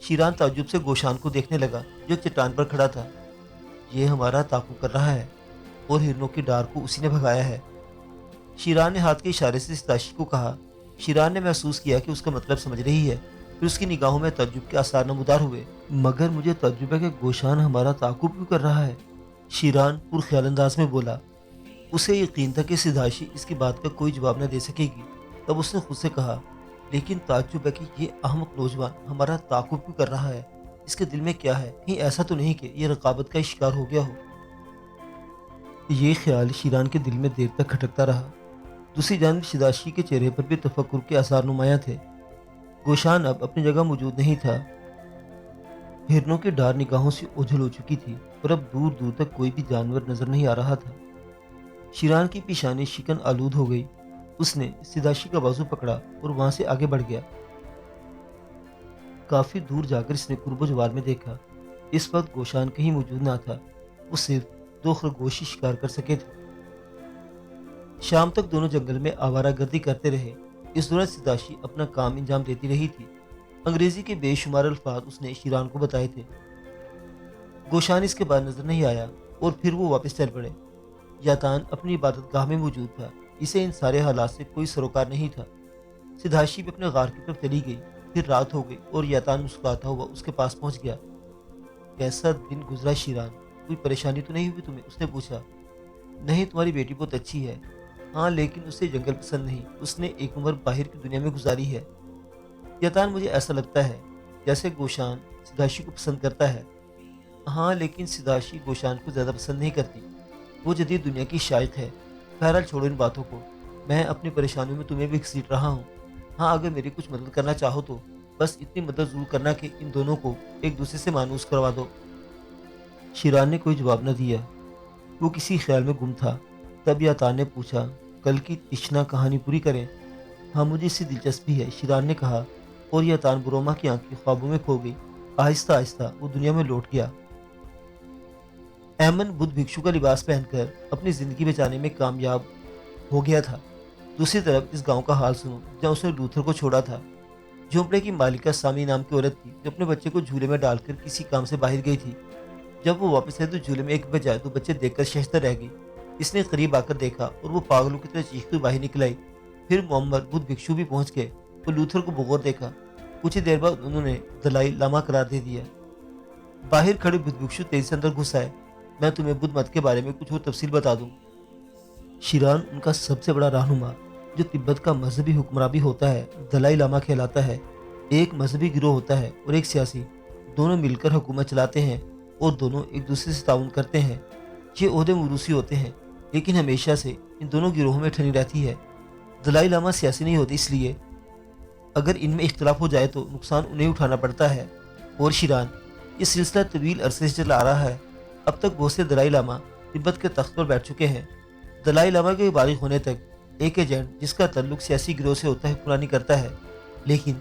شیران تعجب سے گوشان کو دیکھنے لگا جو چٹان پر کھڑا تھا۔ یہ ہمارا تعاقب کر رہا ہے اور ہرنوں کی ڈار کو اسی نے بھگایا ہے، شیران نے ہاتھ کے اشارے سے ستاشی کو کہا۔ شیران نے محسوس کیا کہ اس کا مطلب سمجھ رہی ہے، پھر اس کی نگاہوں میں تعجب کے آثار نمودار ہوئے۔ مگر مجھے تعجب ہے کہ گوشان ہمارا تعاقب کیوں کر رہا ہے، شیران پرخیال انداز میں بولا۔ اسے یقین تھا کہ سدھاشی اس کی بات کا کوئی جواب نہ دے سکے گی۔ تب اس نے خود سے کہا، لیکن تعجب ہے کہ یہ احمق نوجوان ہمارا تعاقب کیوں کر رہا ہے، اس کے دل میں کیا ہے، کہیں ایسا تو نہیں کہ یہ رقابت کا شکار ہو گیا ہو۔ یہ خیال شیران کے دل میں دیر تک کھٹکتا رہا۔ دوسری جانب سدھاشی کے چہرے پر بھی تفکر کے آثار نمایاں تھے۔ گوشان اب اپنی جگہ موجود نہیں تھا۔ ہرنوں کی ڈار نگاہوں سے اوجھل ہو چکی تھی اور اب دور دور تک کوئی بھی جانور نظر نہیں آ رہا تھا۔ شیران کی پیشانی شکن آلود ہو گئی۔ اس نے سدھاشی کا بازو پکڑا اور وہاں سے آگے بڑھ گیا۔ کافی دور جا کر اس نے قرب و جوار میں دیکھا۔ اس وقت گوشان کہیں موجود نہ تھا، وہ صرف دو خرگوش ہی شکار کر سکے تھے۔ شام تک دونوں جنگل میں آوارہ گردی کرتے رہے۔ اس دوران سدھاشی اپنا کام انجام دیتی رہی تھی۔ انگریزی کے بے شمار الفاظ اس نے شیران کو بتائے تھے۔ گوشان اس کے بعد نظر نہیں آیا اور پھر وہ واپس چل پڑے۔ یاتان اپنی عبادت گاہ میں موجود تھا، اسے ان سارے حالات سے کوئی سروکار نہیں تھا۔ سدھاشی بھی اپنے غار کی طرف چلی گئی۔ پھر رات ہو گئی اور یاتان مسکراتا ہوا اس کے پاس پہنچ گیا۔ کیسا دن گزرا شیران، کوئی پریشانی تو نہیں ہوئی تمہیں، اس نے پوچھا۔ نہیں، تمہاری بیٹی بہت اچھی ہے، ہاں لیکن اسے جنگل پسند نہیں، اس نے ایک عمر باہر کی دنیا میں گزاری ہے۔ یاتان، مجھے ایسا لگتا ہے جیسے گوشان سدھاشی کو پسند کرتا ہے۔ ہاں لیکن سدھاشی گوشان کو زیادہ پسند نہیں کرتی، وہ جدید دنیا کی شائق ہے۔ بہرحال چھوڑو ان باتوں کو، میں اپنی پریشانیوں میں تمہیں بھی گھسیٹ رہا ہوں۔ ہاں اگر میری کچھ مدد کرنا چاہو تو بس اتنی مدد ضرور کرنا کہ ان دونوں کو ایک دوسرے سے مانوس کروا دو۔ شیران نے کوئی جواب نہ دیا، وہ کسی خیال میں گم تھا۔ تب یاتان نے پوچھا، کل کی تشنا کہانی پوری کریں؟ ہاں مجھے اس سے دلچسپی ہے، شیران نے کہا، اور یاتان بروما کی آنکھیں خوابوں میں کھو گئی۔ آہستہ آہستہ وہ دنیا میں لوٹ گیا۔ ایمن بدھ بھکشو کا لباس پہن کر اپنی زندگی بچانے میں کامیاب ہو گیا تھا۔ دوسری طرف اس گاؤں کا حال سنو جہاں اس نے لوتھر کو چھوڑا تھا۔ جھونپڑے کی مالکہ سامی نام کی عورت تھی جو اپنے بچے کو جھولے میں ڈال کر کسی کام سے باہر گئی تھی۔ جب وہ واپس آئی تو جھولے میں ایک بجائے دو بچے دیکھ کر ششدر رہ گئی۔ اس نے قریب آ کر دیکھا اور وہ پاگلوں کی طرح چیختی باہر نکل آئی۔ پھر محمد بدھ بھکشو بھی پہنچ گئے اور لوتھر کو بغور دیکھا۔ کچھ ہی دیر بعد انہوں نے دلائی لاما قرار دے دیا۔ باہر کھڑے بدھ بھکشو تیزی سے اندر گھس آئے۔ میں تمہیں بدھ مت کے بارے میں کچھ اور تفصیل بتا دوں۔ شیران ان کا سب سے بڑا رہنما جو تبت کا مذہبی حکمراں بھی ہوتا ہے دلائی لاما کہلاتا ہے۔ ایک مذہبی گروہ ہوتا ہے اور ایک سیاسی، دونوں مل کر حکومت چلاتے ہیں اور دونوں ایک دوسرے سے تعاون کرتے ہیں۔ یہ عہدے موروثی ہوتے ہیں لیکن ہمیشہ سے ان دونوں گروہوں میں ٹھنی رہتی ہے۔ دلائی لاما سیاسی نہیں ہوتے، اس لیے اگر ان میں اختلاف ہو جائے تو نقصان انہیں اٹھانا پڑتا ہے۔ اور شیران، یہ سلسلہ طویل عرصے سے چلا آ رہا ہے۔ اب تک بہت سے دلائی لاما تبت کے تخت پر بیٹھ چکے ہیں۔ دلائی لاما کے بالغ ہونے تک ایک ایجنٹ جس کا تعلق سیاسی گروہ سے ہوتا ہے حکمرانی کرتا ہے، لیکن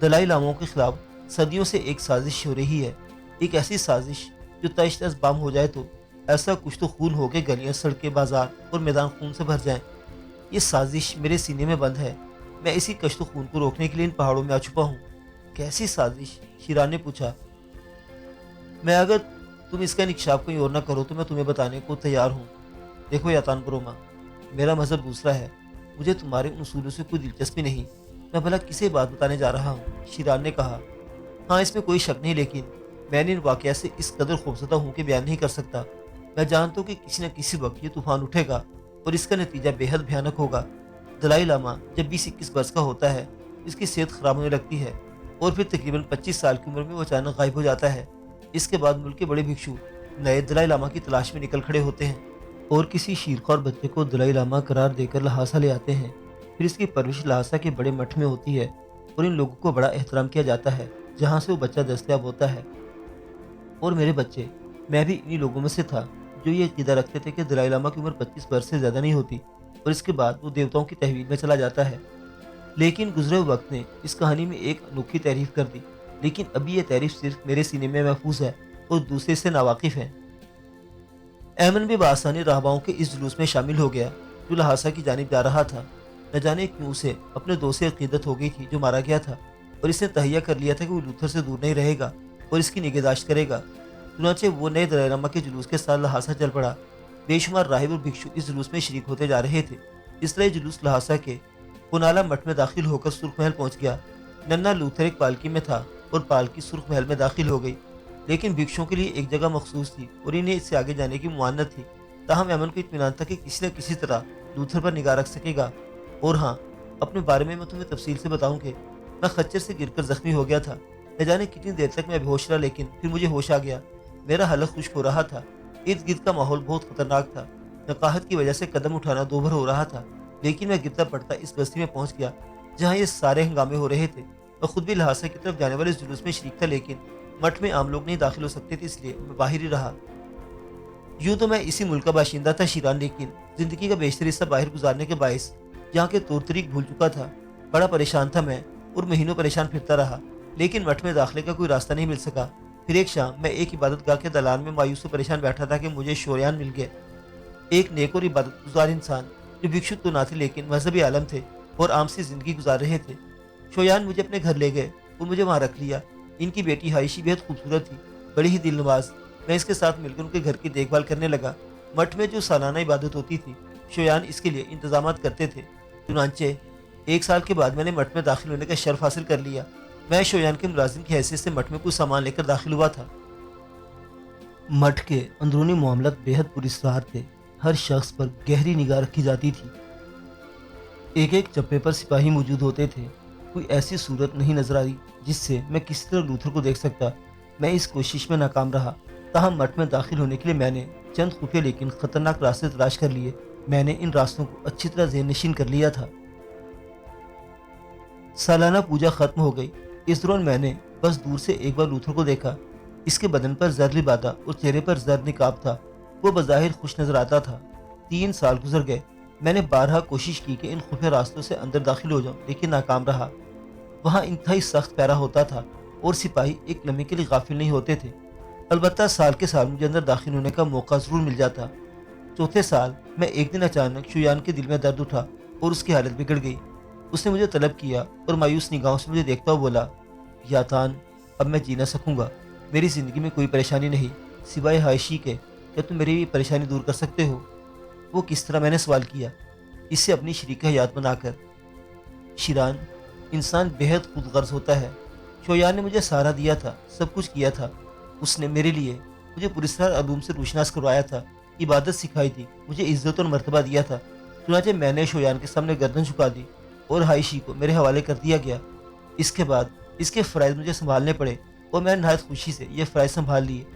دلائی لاموں کے خلاف صدیوں سے ایک سازش ہو رہی ہے۔ ایک ایسی سازش جو تش تش بام ہو جائے تو ایسا کچھ تو خون ہو کہ گلیاں، سڑکیں، بازار اور میدان خون سے بھر جائیں۔ یہ سازش میرے سینے میں بند ہے، میں اسی کشت و خون کو روکنے کے لیے ان پہاڑوں میں آ چھپا ہوں۔ کیسی سازش؟ شیران نے پوچھا۔ میں اگر تم اس کا انکشاف کہیں اور نہ کرو تو میں تمہیں بتانے کو تیار ہوں۔ دیکھو یاتان بروما، میرا مذہب دوسرا ہے، مجھے تمہارے ان اصولوں سے کوئی دلچسپی نہیں، میں بھلا کسے بات بتانے جا رہا ہوں؟ شیران نے کہا۔ ہاں اس میں کوئی شک نہیں، لیکن میں نے ان واقعات سے اس قدر خوفزدہ ہوں کہ بیان نہیں کر سکتا۔ میں جانتا ہوں کہ کسی نہ کسی وقت یہ طوفان اٹھے گا और इसका नतीजा बेहद भयानक होगा। दलाई लामा जब 20-21 वर्ष का होता है, इसकी सेहत खराब होने लगती है और फिर तकरीबन 25 साल की उम्र में वो अचानक गायब हो जाता है। इसके बाद मुल्क के बड़े भिक्षु नए दलाई लामा की तलाश में निकल खड़े होते हैं और किसी शीरखोर बच्चे को दलाई लामा करार देकर लहासा ले आते हैं। फिर इसकी परवरिश लहासा के बड़े मठ में होती है और इन लोगों को बड़ा एहतराम किया जाता है जहाँ से वो बच्चा दस्तयाब होता है। और मेरे बच्चे, मैं भी इन्हीं लोगों में से था जो ये अकीदा रखते थे कि दलाई लामा की उम्र 25 वर्ष से ज़्यादा नहीं होती और इसके बाद वो देवताओं की तहवील में चला जाता है। लेकिन गुजरे हुए वक्त ने इस कहानी में एक अनोखी तारीफ कर दी, लेकिन अभी ये तारीफ सिर्फ मेरे सीने में महफूज है और दूसरे से नावाकिफ हैं। एमन भी बआसानी राहबाओं के इस जुलूस में शामिल हो गया जो लहासा की जानिब जा रहा था। न जाने क्यों उसे अपने दोस्त से अकीदत हो गई थी जो मारा गया था और इसने तहैया कर लिया था कि वो लूथर से दूर नहीं रहेगा और इसकी निगहदाश्त करेगा। चुनांचे वो नए दलाई लामा के जुलूस के साथ लहासा चल पड़ा। बेशुमार राहिब और भिक्षु इस जुलूस में शरीक होते जा रहे थे। इस तरह जुलूस लहासा के पुनाला मठ में दाखिल होकर सुर्ख महल पहुंच गया। नन्ना लूथर एक पालकी में था और पालकी सुर्ख महल में दाखिल हो गई, लेकिन भिक्षुओं के लिए एक जगह मखसूस थी और इन्हें इससे आगे जाने की मुआनत थी। ताहम एमन को इत्मीनान था कि किसी न किसी तरह लूथर पर निगाह रख सकेगा। और हाँ, अपने बारे में मैं तुम्हें तफसील से बताऊं कि मैं खच्चर से गिरकर जख्मी हो गया था। न जाने कितनी देर तक मैं बेहोश रहा, लेकिन फिर मुझे होश आ गया। मेरा हलक खुश्क हो रहा था। इर्द गिर्द का माहौल बहुत खतरनाक था। नकाहत की वजह से कदम उठाना दोभर हो रहा था, लेकिन मैं गिरता पड़ता इस बस्ती में पहुंच गया जहाँ ये सारे हंगामे हो रहे थे। मैं खुद भी लहासा की तरफ जाने वाले जुलूस में शरीक था, लेकिन मठ में आम लोग नहीं दाखिल हो सकते थे, इसलिए मैं बाहर ही रहा। यूं तो मैं इसी मुल्क का बाशिंदा था शिरान, लेकिन जिंदगी का बेशतर हिस्सा बाहर गुजारने के बायस यहाँ के तौर तरीक भूल चुका था। बड़ा परेशान था मैं और महीनों परेशान फिरता रहा, लेकिन मठ में दाखिले का कोई रास्ता नहीं मिल सका। फिर एक शाम मैं एक इबादतगाह के दलान में मायूस और परेशान बैठा था कि मुझे शोरियान मिल गए। एक नेक और इबादत गुजार इंसान जो भिक्षु तो ना थे लेकिन मजहबी आलम थे और आम सी जिंदगी गुजार रहे थे। शोयान मुझे अपने घर ले गए और मुझे वहाँ रख लिया। इनकी बेटी हाइशी बेहद खूबसूरत थी, बड़ी ही दिलनवाज। मैं इसके साथ मिलकर उनके घर की देखभाल करने लगा। मठ में जो सालाना इबादत होती थी, शोयान इसके लिए इंतजाम करते थे। चुनांचे 1 साल के बाद मैंने मठ में दाखिल होने का शर्फ हासिल कर लिया। मैं शोयान के मुलाजिम की हैसियत से मठ में कुछ सामान लेकर दाखिल हुआ था। मठ के अंदरूनी मामलात बेहद पुरस्कार थे। हर शख्स पर गहरी निगाह रखी जाती थी। एक एक चप्पे पर सिपाही मौजूद होते थे। कोई ऐसी सूरत नहीं नजर आई जिससे मैं किसी तरह लूथर को देख सकता। मैं इस कोशिश में नाकाम रहा। ताहम मठ में दाखिल होने के लिए मैंने चंद खुफिया लेकिन खतरनाक रास्ते तलाश कर लिए। मैंने इन रास्तों को अच्छी तरह ज़हन-नशीन कर लिया था। सालाना पूजा खत्म हो गई। इस दौरान मैंने बस दूर से एक बार लूथर को देखा। इसके बदन पर जर लिबादा और चेहरे पर जर निकाब था। वो बज़ाहिर खुश नजर आता था। 3 साल गुजर गए। मैंने बारहा कोशिश की कि इन खुफिया रास्तों से अंदर दाखिल हो जाऊं, लेकिन नाकाम रहा। वहाँ इंतहाई सख्त पैरा होता था और सिपाही एक लम्हे के लिए गाफिल नहीं होते थे। अलबत्ता साल के साल मुझे अंदर दाखिल होने का मौका जरूर मिल जाता। चौथे साल मैं एक दिन अचानक शुयान के दिल में दर्द उठा और उसकी हालत बिगड़ गई। उसने मुझे तलब किया और मायूस निगाहों से मुझे देखता हुआ बोला, यातान, अब मैं जी ना सकूंगा। मेरी जिंदगी में कोई परेशानी नहीं सिवाय हायशी के। क्या तुम मेरी परेशानी दूर कर सकते हो? वो किस तरह? मैंने सवाल किया। इससे अपनी शरीक हयात बनाकर। शिरान, इंसान बेहद खुदगर्ज होता है। शोयान ने मुझे सहारा दिया था, सब कुछ किया था। उसने मेरे लिए मुझे पुरस्कार अबूम से रोशनास करवाया था, इबादत सिखाई थी, मुझे इज्जत और मर्तबा दिया था। चुनांचे मैंने शोयान के सामने गर्दन झुका दी और हाइशी को मेरे हवाले कर दिया गया। इसके बाद इसके फ़राइज़ मुझे संभालने पड़े और मैंने नहायत खुशी से ये फ़राइज़ संभाल लिए।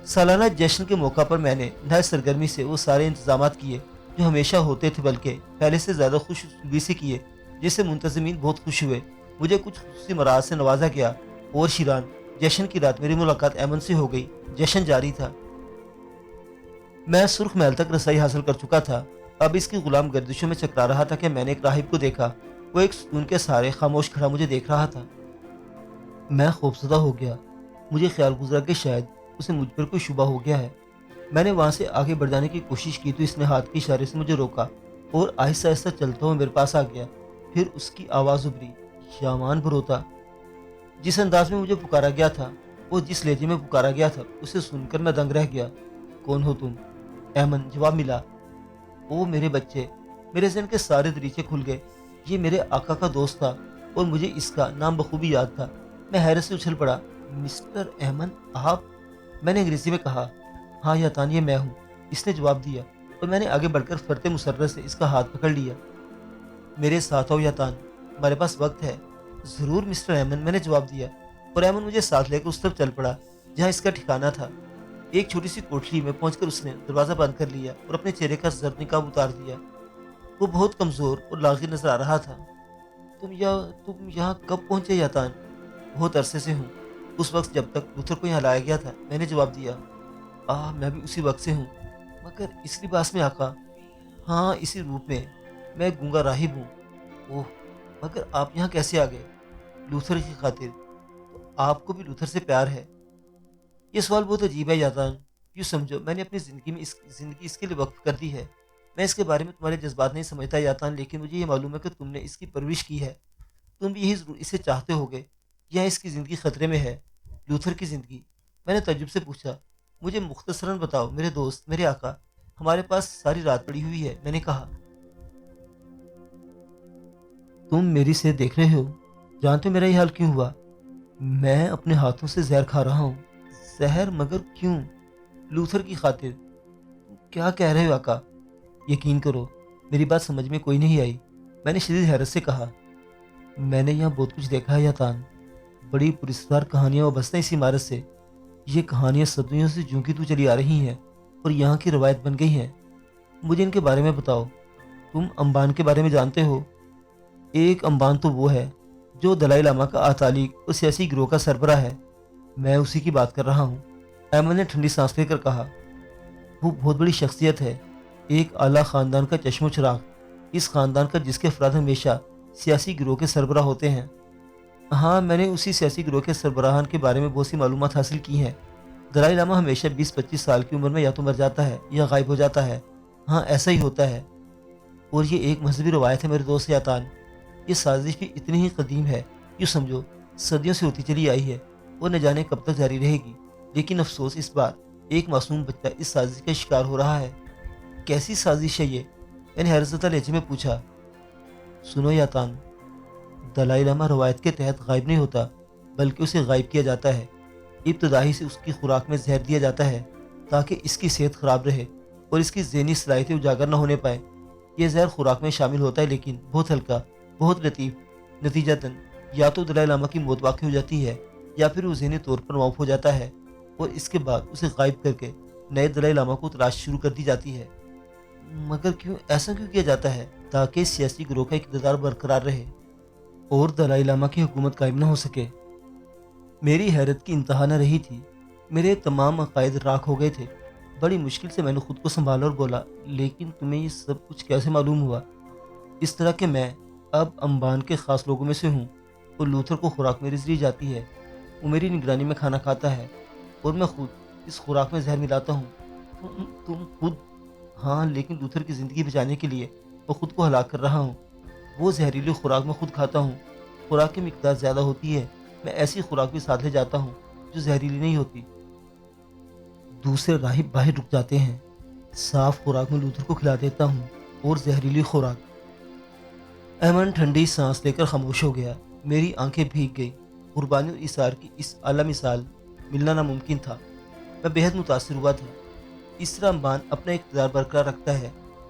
सालाना जश्न के मौका पर मैंने नहायत सरगर्मी से वो सारे इंतजाम किए जो हमेशा होते थे, बल्कि पहले से ज़्यादा खुशखुशी से किए, जिससे मुंतज़मीन बहुत खुश हुए। मुझे कुछ खुसूसी मराज से नवाजा गया और शिरान, जश्न की रात मेरी मुलाकात एमन से हो गई। जश्न जारी था। मैं सुर्ख महल तक रसाई हासिल कर चुका था। अब इसकी गुलाम गर्दिशों में चकरा रहा था कि मैंने एक राहिब को देखा। वो एक सुकून के सहारे खामोश खड़ा मुझे देख रहा था। मैं खौफजदा हो गया। मुझे ख्याल गुजरा कि शायद उसे मुझ पर कोई शुबा हो गया है। मैंने वहाँ से आगे बढ़ जाने की कोशिश की तो इसने हाथ के इशारे से मुझे रोका और आहिस्ता आहिस्ता चलता हुआ मेरे पास आ गया। फिर उसकी आवाज़ उभरी, यामान बरोता। जिस अंदाज में मुझे पुकारा गया था और जिस लहजे में पुकारा गया था, उसे सुनकर मैं दंग रह गया। कौन हो तुम? एमन, जवाब मिला। ओ मेरे बच्चे, मेरे ज़हन के सारे दरीचे खुल गए। ये मेरे आका का दोस्त था और मुझे इसका नाम बखूबी याद था। मैं हैरत से उछल पड़ा। मिस्टर एमन, आप? मैंने अंग्रेजी में कहा। हाँ यातान, ये मैं हूँ। इसने जवाब दिया। اور میں نے آگے بڑھ کر فرتے مسرت سے اس کا ہاتھ پکڑ لیا۔ میرے ساتھ آؤ یاتان، ہمارے پاس وقت ہے۔ ضرور مسٹر ایمن، میں نے جواب دیا، اور ایمن مجھے ساتھ لے کر اس طرف چل پڑا جہاں اس کا ٹھکانہ تھا۔ ایک چھوٹی سی کوٹھلی میں پہنچ کر اس نے دروازہ بند کر لیا اور اپنے چہرے کا زرد نقاب اتار دیا۔ وہ بہت کمزور اور لاغر نظر آ رہا تھا۔ تم یہاں کب پہنچے یاتان؟ بہت عرصے سے ہوں، اس وقت جب تک لوتھر کو یہاں لایا گیا تھا، میں نے جواب دیا۔ میں بھی اسی وقت سے ہوں، مگر اس لباس میں آقا؟ ہاں، اسی روپ میں گونگا راہب ہوں۔ اوہ، مگر آپ یہاں کیسے آ گئے؟ لوتھر کی خاطر؟ تو آپ کو بھی لوتھر سے پیار ہے؟ یہ سوال بہت عجیب ہے یاتان۔ یوں سمجھو میں نے اپنی زندگی میں زندگی اس کے لیے وقف کر دی ہے۔ میں اس کے بارے میں تمہارے جذبات نہیں سمجھتا یاتان، لیکن مجھے یہ معلوم ہے کہ تم نے اس کی پرورش کی ہے۔ تم بھی یہی ضرور اسے چاہتے ہوگے، یا اس کی زندگی خطرے میں ہے؟ لوتھر کی زندگی؟ میں نے تعجب سے پوچھا۔ مجھے مختصراً بتاؤ میرے دوست، میرے آقا، ہمارے پاس ساری رات پڑی ہوئی ہے، میں نے کہا۔ تم میری سے دیکھ رہے ہو؟ جانتے ہو میرا یہ حال کیوں ہوا؟ میں اپنے ہاتھوں سے زہر کھا رہا ہوں۔ زہر؟ مگر کیوں؟ لوتھر کی خاطر؟ کیا کہہ رہے ہو آقا؟ یقین کرو، میری بات سمجھ میں کوئی نہیں آئی۔ میں نے شدید حیرت سے کہا۔ میں نے یہاں بہت کچھ دیکھا ہے یاتان، بڑی پراسرار کہانیاں وابستہ ہیں اس عمارت سے۔ یہ کہانیاں صدیوں سے جوں کی تو چلی آ رہی ہیں اور یہاں کی روایت بن گئی ہیں۔ مجھے ان کے بارے میں بتاؤ۔ تم امبان کے بارے میں جانتے ہو؟ ایک امبان تو وہ ہے جو دلائی لاما کا اطالق اور سیاسی گروہ کا سربراہ ہے، میں اسی کی بات کر رہا ہوں، ایمن نے ٹھنڈی سانس لے کر کہا۔ وہ بہت بڑی شخصیت ہے، ایک اعلیٰ خاندان کا چشم و چراغ، اس خاندان کا جس کے افراد ہمیشہ سیاسی گروہ کے سربراہ ہوتے ہیں۔ ہاں، میں نے اسی سیاسی گروہ کے سربراہان کے بارے میں بہت سی معلومات حاصل کی ہیں۔ دلائی لاما ہمیشہ 20-25 سال کی عمر میں یا تو مر جاتا ہے یا غائب ہو جاتا ہے۔ ہاں، ایسا ہی ہوتا ہے، اور یہ ایک مذہبی روایت ہے میرے دوست یاتان۔ یہ سازش بھی اتنی ہی قدیم ہے، یوں سمجھو صدیوں سے ہوتی چلی آئی ہے اور نہ جانے کب تک جاری رہے گی، لیکن افسوس اس بار ایک معصوم بچہ اس سازش کا شکار ہو رہا ہے۔ کیسی سازش ہے یہ؟ میں نے حیرت زدہ لہجے میں پوچھا۔ سنو یاتان، دلائی لاما روایت کے تحت غائب نہیں ہوتا، بلکہ اسے غائب کیا جاتا ہے۔ ابتدائی سے اس کی خوراک میں زہر دیا جاتا ہے تاکہ اس کی صحت خراب رہے اور اس کی ذہنی صلاحیتیں اجاگر نہ ہونے پائے۔ یہ زہر خوراک میں شامل ہوتا ہے، لیکن بہت ہلکا، بہت لطیف۔ نتیجتاً یا تو دلائی لاما کی موت واقع ہو جاتی ہے یا پھر وہ ذہنی طور پر معاف ہو جاتا ہے، اور اس کے بعد اسے غائب کر کے نئے دلائی لاما کو تلاش شروع کر دی جاتی ہے۔ مگر ایسا کیوں کیا جاتا ہے؟ تاکہ سیاسی گروہ کا اقتدار برقرار رہے اور دلائی لاما کی حکومت قائم نہ ہو سکے۔ میری حیرت کی انتہا نہ رہی تھی، میرے تمام عقائد راکھ ہو گئے تھے۔ بڑی مشکل سے میں نے خود کو سنبھالا اور بولا، لیکن تمہیں یہ سب کچھ کیسے معلوم ہوا؟ اس طرح کہ میں اب امبان کے خاص لوگوں میں سے ہوں اور لوتھر کو خوراک میرے ذریعے جاتی ہے، وہ میری نگرانی میں کھانا کھاتا ہے اور میں خود اس خوراک میں زہر ملاتا ہوں۔ تم خود؟ ہاں، لیکن لوتھر کی زندگی بچانے کے لیے میں خود کو ہلاک کر رہا ہوں۔ وہ زہریلی خوراک میں خود کھاتا ہوں۔ خوراک کی مقدار زیادہ ہوتی ہے، میں ایسی خوراک بھی ساتھ لے جاتا ہوں جو زہریلی نہیں ہوتی۔ دوسرے راہب باہر رک جاتے ہیں۔ صاف خوراک میں لوتھر کو کھلا دیتا ہوں اور زہریلی خوراک۔ ایمن ٹھنڈی سانس لے کر خاموش ہو گیا۔ میری آنکھیں بھیگ گئی۔ قربانی اور اثار کی اس اعلیٰ مثال ملنا ناممکن تھا۔ میں بے حد متاثر ہوا تھا۔ اس طرح امبان اپنا اقتدار برقرار رکھتا ہے۔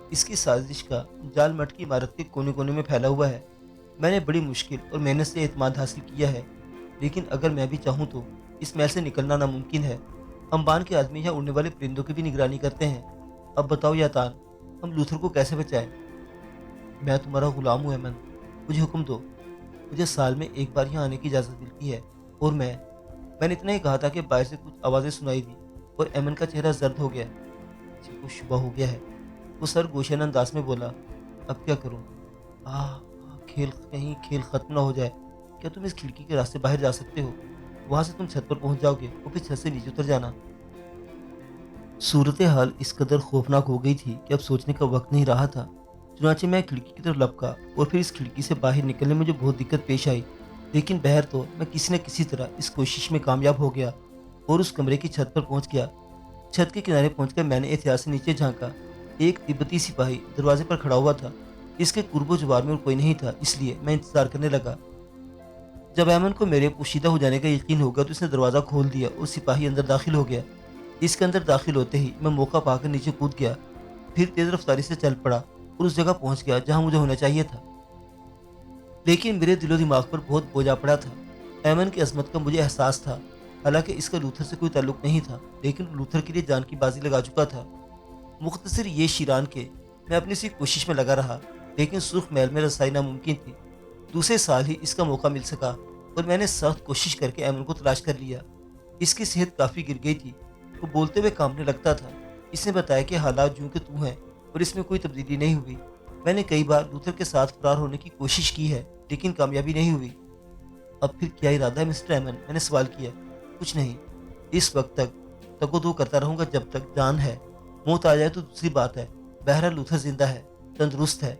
اس کی سازش کا جال مٹ کی عمارت کے کونے کونے میں پھیلا ہوا ہے۔ میں نے بڑی مشکل اور محنت سے اعتماد حاصل کیا ہے، لیکن اگر میں بھی چاہوں تو اس محل سے نکلنا ناممکن ہے۔ امبان کے آدمی یہاں اڑنے والے پرندوں کی بھی نگرانی کرتے ہیں۔ اب بتاؤ یاتان، ہم لوتھر کو کیسے بچائیں؟ میں تمہارا غلام ہوں ایمن، مجھے حکم دو۔ مجھے سال میں ایک بار یہاں آنے کی اجازت ملتی ہے، اور میں نے اتنا ہی کہا تھا کہ باہر سے کچھ آوازیں سنائی دی اور ایمن کا چہرہ زرد ہو گیا۔ مجھے کچھ شبہ ہو گیا ہے، وہ سر گوشانہ انداز میں بولا۔ اب کیا کروں؟ کہیں کھیل ختم نہ ہو جائے۔ کیا تم اس کھڑکی کے راستے باہر جا سکتے ہو؟ وہاں سے تم چھت پر پہنچ جاؤ گے اور پھر چھت سے نیچے اتر جانا۔ صورتحال اس قدر خوفناک ہو گئی تھی کہ اب سوچنے کا وقت نہیں رہا تھا۔ چنانچہ میں کھڑکی کی طرف لپکا اور پھر اس کھڑکی سے باہر نکلنے میں مجھے بہت دقت پیش آئی، لیکن بہر تو میں کسی نہ کسی طرح اس کوشش میں کامیاب ہو گیا اور اس کمرے کی چھت پر پہنچ گیا۔ چھت کے کنارے پہنچ کر میں نے احتیاط سے نیچے جھانکا۔ ایک تبتی سپاہی دروازے پر کھڑا ہوا تھا۔ اس کے قرب و جوار میں اور کوئی نہیں تھا، اس لیے میں انتظار کرنے لگا۔ جب ایمن کو میرے پوشیدہ ہو جانے کا یقین ہو گیا تو اس نے دروازہ کھول دیا اور سپاہی اندر داخل ہو گیا۔ اس کے اندر داخل ہوتے ہی میں موقع پا کر نیچے کود گیا۔ پھر تیز رفتاری سے چل پڑا اور اس جگہ پہنچ گیا جہاں مجھے ہونا چاہیے تھا، لیکن میرے دل و دماغ پر بہت بوجھ آ پڑا تھا۔ ایمن کی عظمت کا مجھے احساس تھا، حالانکہ اس کا لوتھر سے کوئی تعلق نہیں تھا، لیکن لوتھر کے لیے جان کی بازی لگا چکا تھا۔ مختصر یہ شیران کہ میں اپنی سی کوشش میں لگا رہا، لیکن سرخ محل میں رسائی ناممکن تھی۔ دوسرے سال ہی اس کا موقع مل سکا اور میں نے سخت کوشش کر کے ایمن کو تلاش کر لیا۔ اس کی صحت کافی گر گئی تھی، وہ بولتے ہوئے کانپنے لگتا تھا۔ اس نے بتایا کہ حالات جوں کہ توں ہیں اور اس میں کوئی تبدیلی نہیں ہوئی۔ میں نے کئی بار لوتھر کے ساتھ فرار ہونے کی کوشش کی ہے، لیکن کامیابی نہیں ہوئی۔ اب پھر کیا ارادہ ہے مسٹر ایمن؟ میں نے سوال کیا۔ کچھ نہیں، اس وقت تک تگ و دو کرتا رہوں گا جب تک جان ہے۔ موت آ جائے تو دوسری بات ہے۔ بہرحال لوتھر زندہ ہے، تندرست ہے،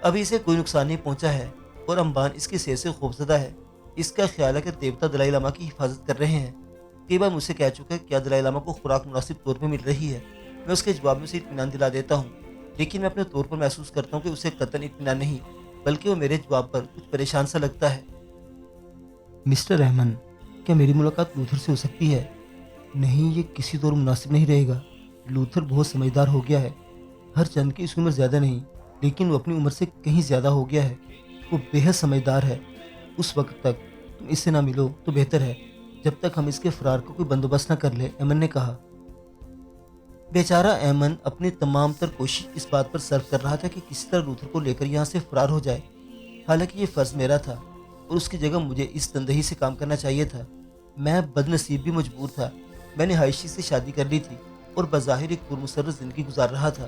ابھی اسے کوئی نقصان نہیں پہنچا ہے اور امبان اس کی صحت سے خوفزدہ ہے۔ اس کا خیال ہے کہ دیوتا دلائی لاما کی حفاظت کر رہے ہیں۔ کئی بار مجھ سے کہہ چکا ہے کیا دلائی لاما کو خوراک مناسب طور پہ مل رہی ہے۔ میں اس کے جواب میں اسے اطمینان دلا دیتا ہوں، لیکن میں اپنے طور پر محسوس کرتا ہوں کہ اسے قطعاً اطمینان نہیں، بلکہ وہ میرے جواب پر کچھ پریشان سا لگتا ہے۔ مسٹر رحمان، کیا میری ملاقات لوتھر سے ہو سکتی ہے؟ نہیں، یہ کسی طور مناسب نہیں رہے گا۔ لوتھر بہت سمجھدار ہو گیا ہے، ہر چند کی اس عمر زیادہ نہیں، لیکن وہ اپنی عمر سے کہیں زیادہ ہو گیا ہے۔ وہ بے حد سمجھدار ہے۔ اس وقت تک تم اس سے نہ ملو تو بہتر ہے، جب تک ہم اس کے فرار کا کوئی بندوبست نہ کر لیں، ایمن نے کہا۔ بیچارہ ایمن اپنی تمام تر کوشش اس بات پر صرف کر رہا تھا کہ کسی طرح لوتھر کو لے کر یہاں سے فرار ہو جائے، حالانکہ یہ فرض میرا تھا اور اس کی جگہ مجھے اس تندہی سے کام کرنا چاہیے تھا۔ میں بد نصیب بھی مجبور تھا۔ میں نے حائشی سے شادی کر لی تھی اور بظاہر ایک پرمسرت زندگی گزار رہا تھا۔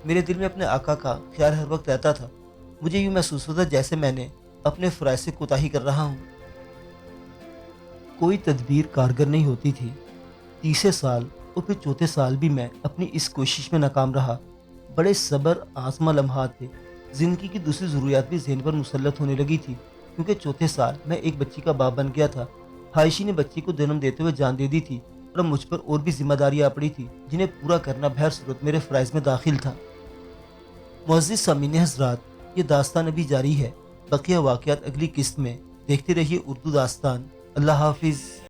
میرے دل میں اپنے آقا کا خیال ہر وقت رہتا تھا۔ مجھے یوں محسوس ہوتا جیسے میں نے اپنے فرائض سے کوتاہی کر رہا ہوں۔ کوئی تدبیر کارگر نہیں ہوتی تھی۔ تیسرے سال اور پھر چوتھے سال بھی میں اپنی اس کوشش میں ناکام رہا۔ بڑے صبر آزما لمحات تھے۔ زندگی کی دوسری ضروریات بھی ذہن پر مسلط ہونے لگی تھی، کیونکہ چوتھے سال میں ایک بچی کا باپ بن گیا تھا۔ حائشی نے بچی کو جنم دیتے ہوئے جان دے دی تھی اور اب مجھ پر اور بھی ذمہ داریاں آ پڑی تھی، جنہیں پورا کرنا بہر صورت میرے فرائض میں داخل تھا۔ معزز سامعین حضرات، یہ داستان ابھی جاری ہے، بقیہ واقعات اگلی قسط میں۔ دیکھتے رہیے اردو داستان۔ اللہ حافظ۔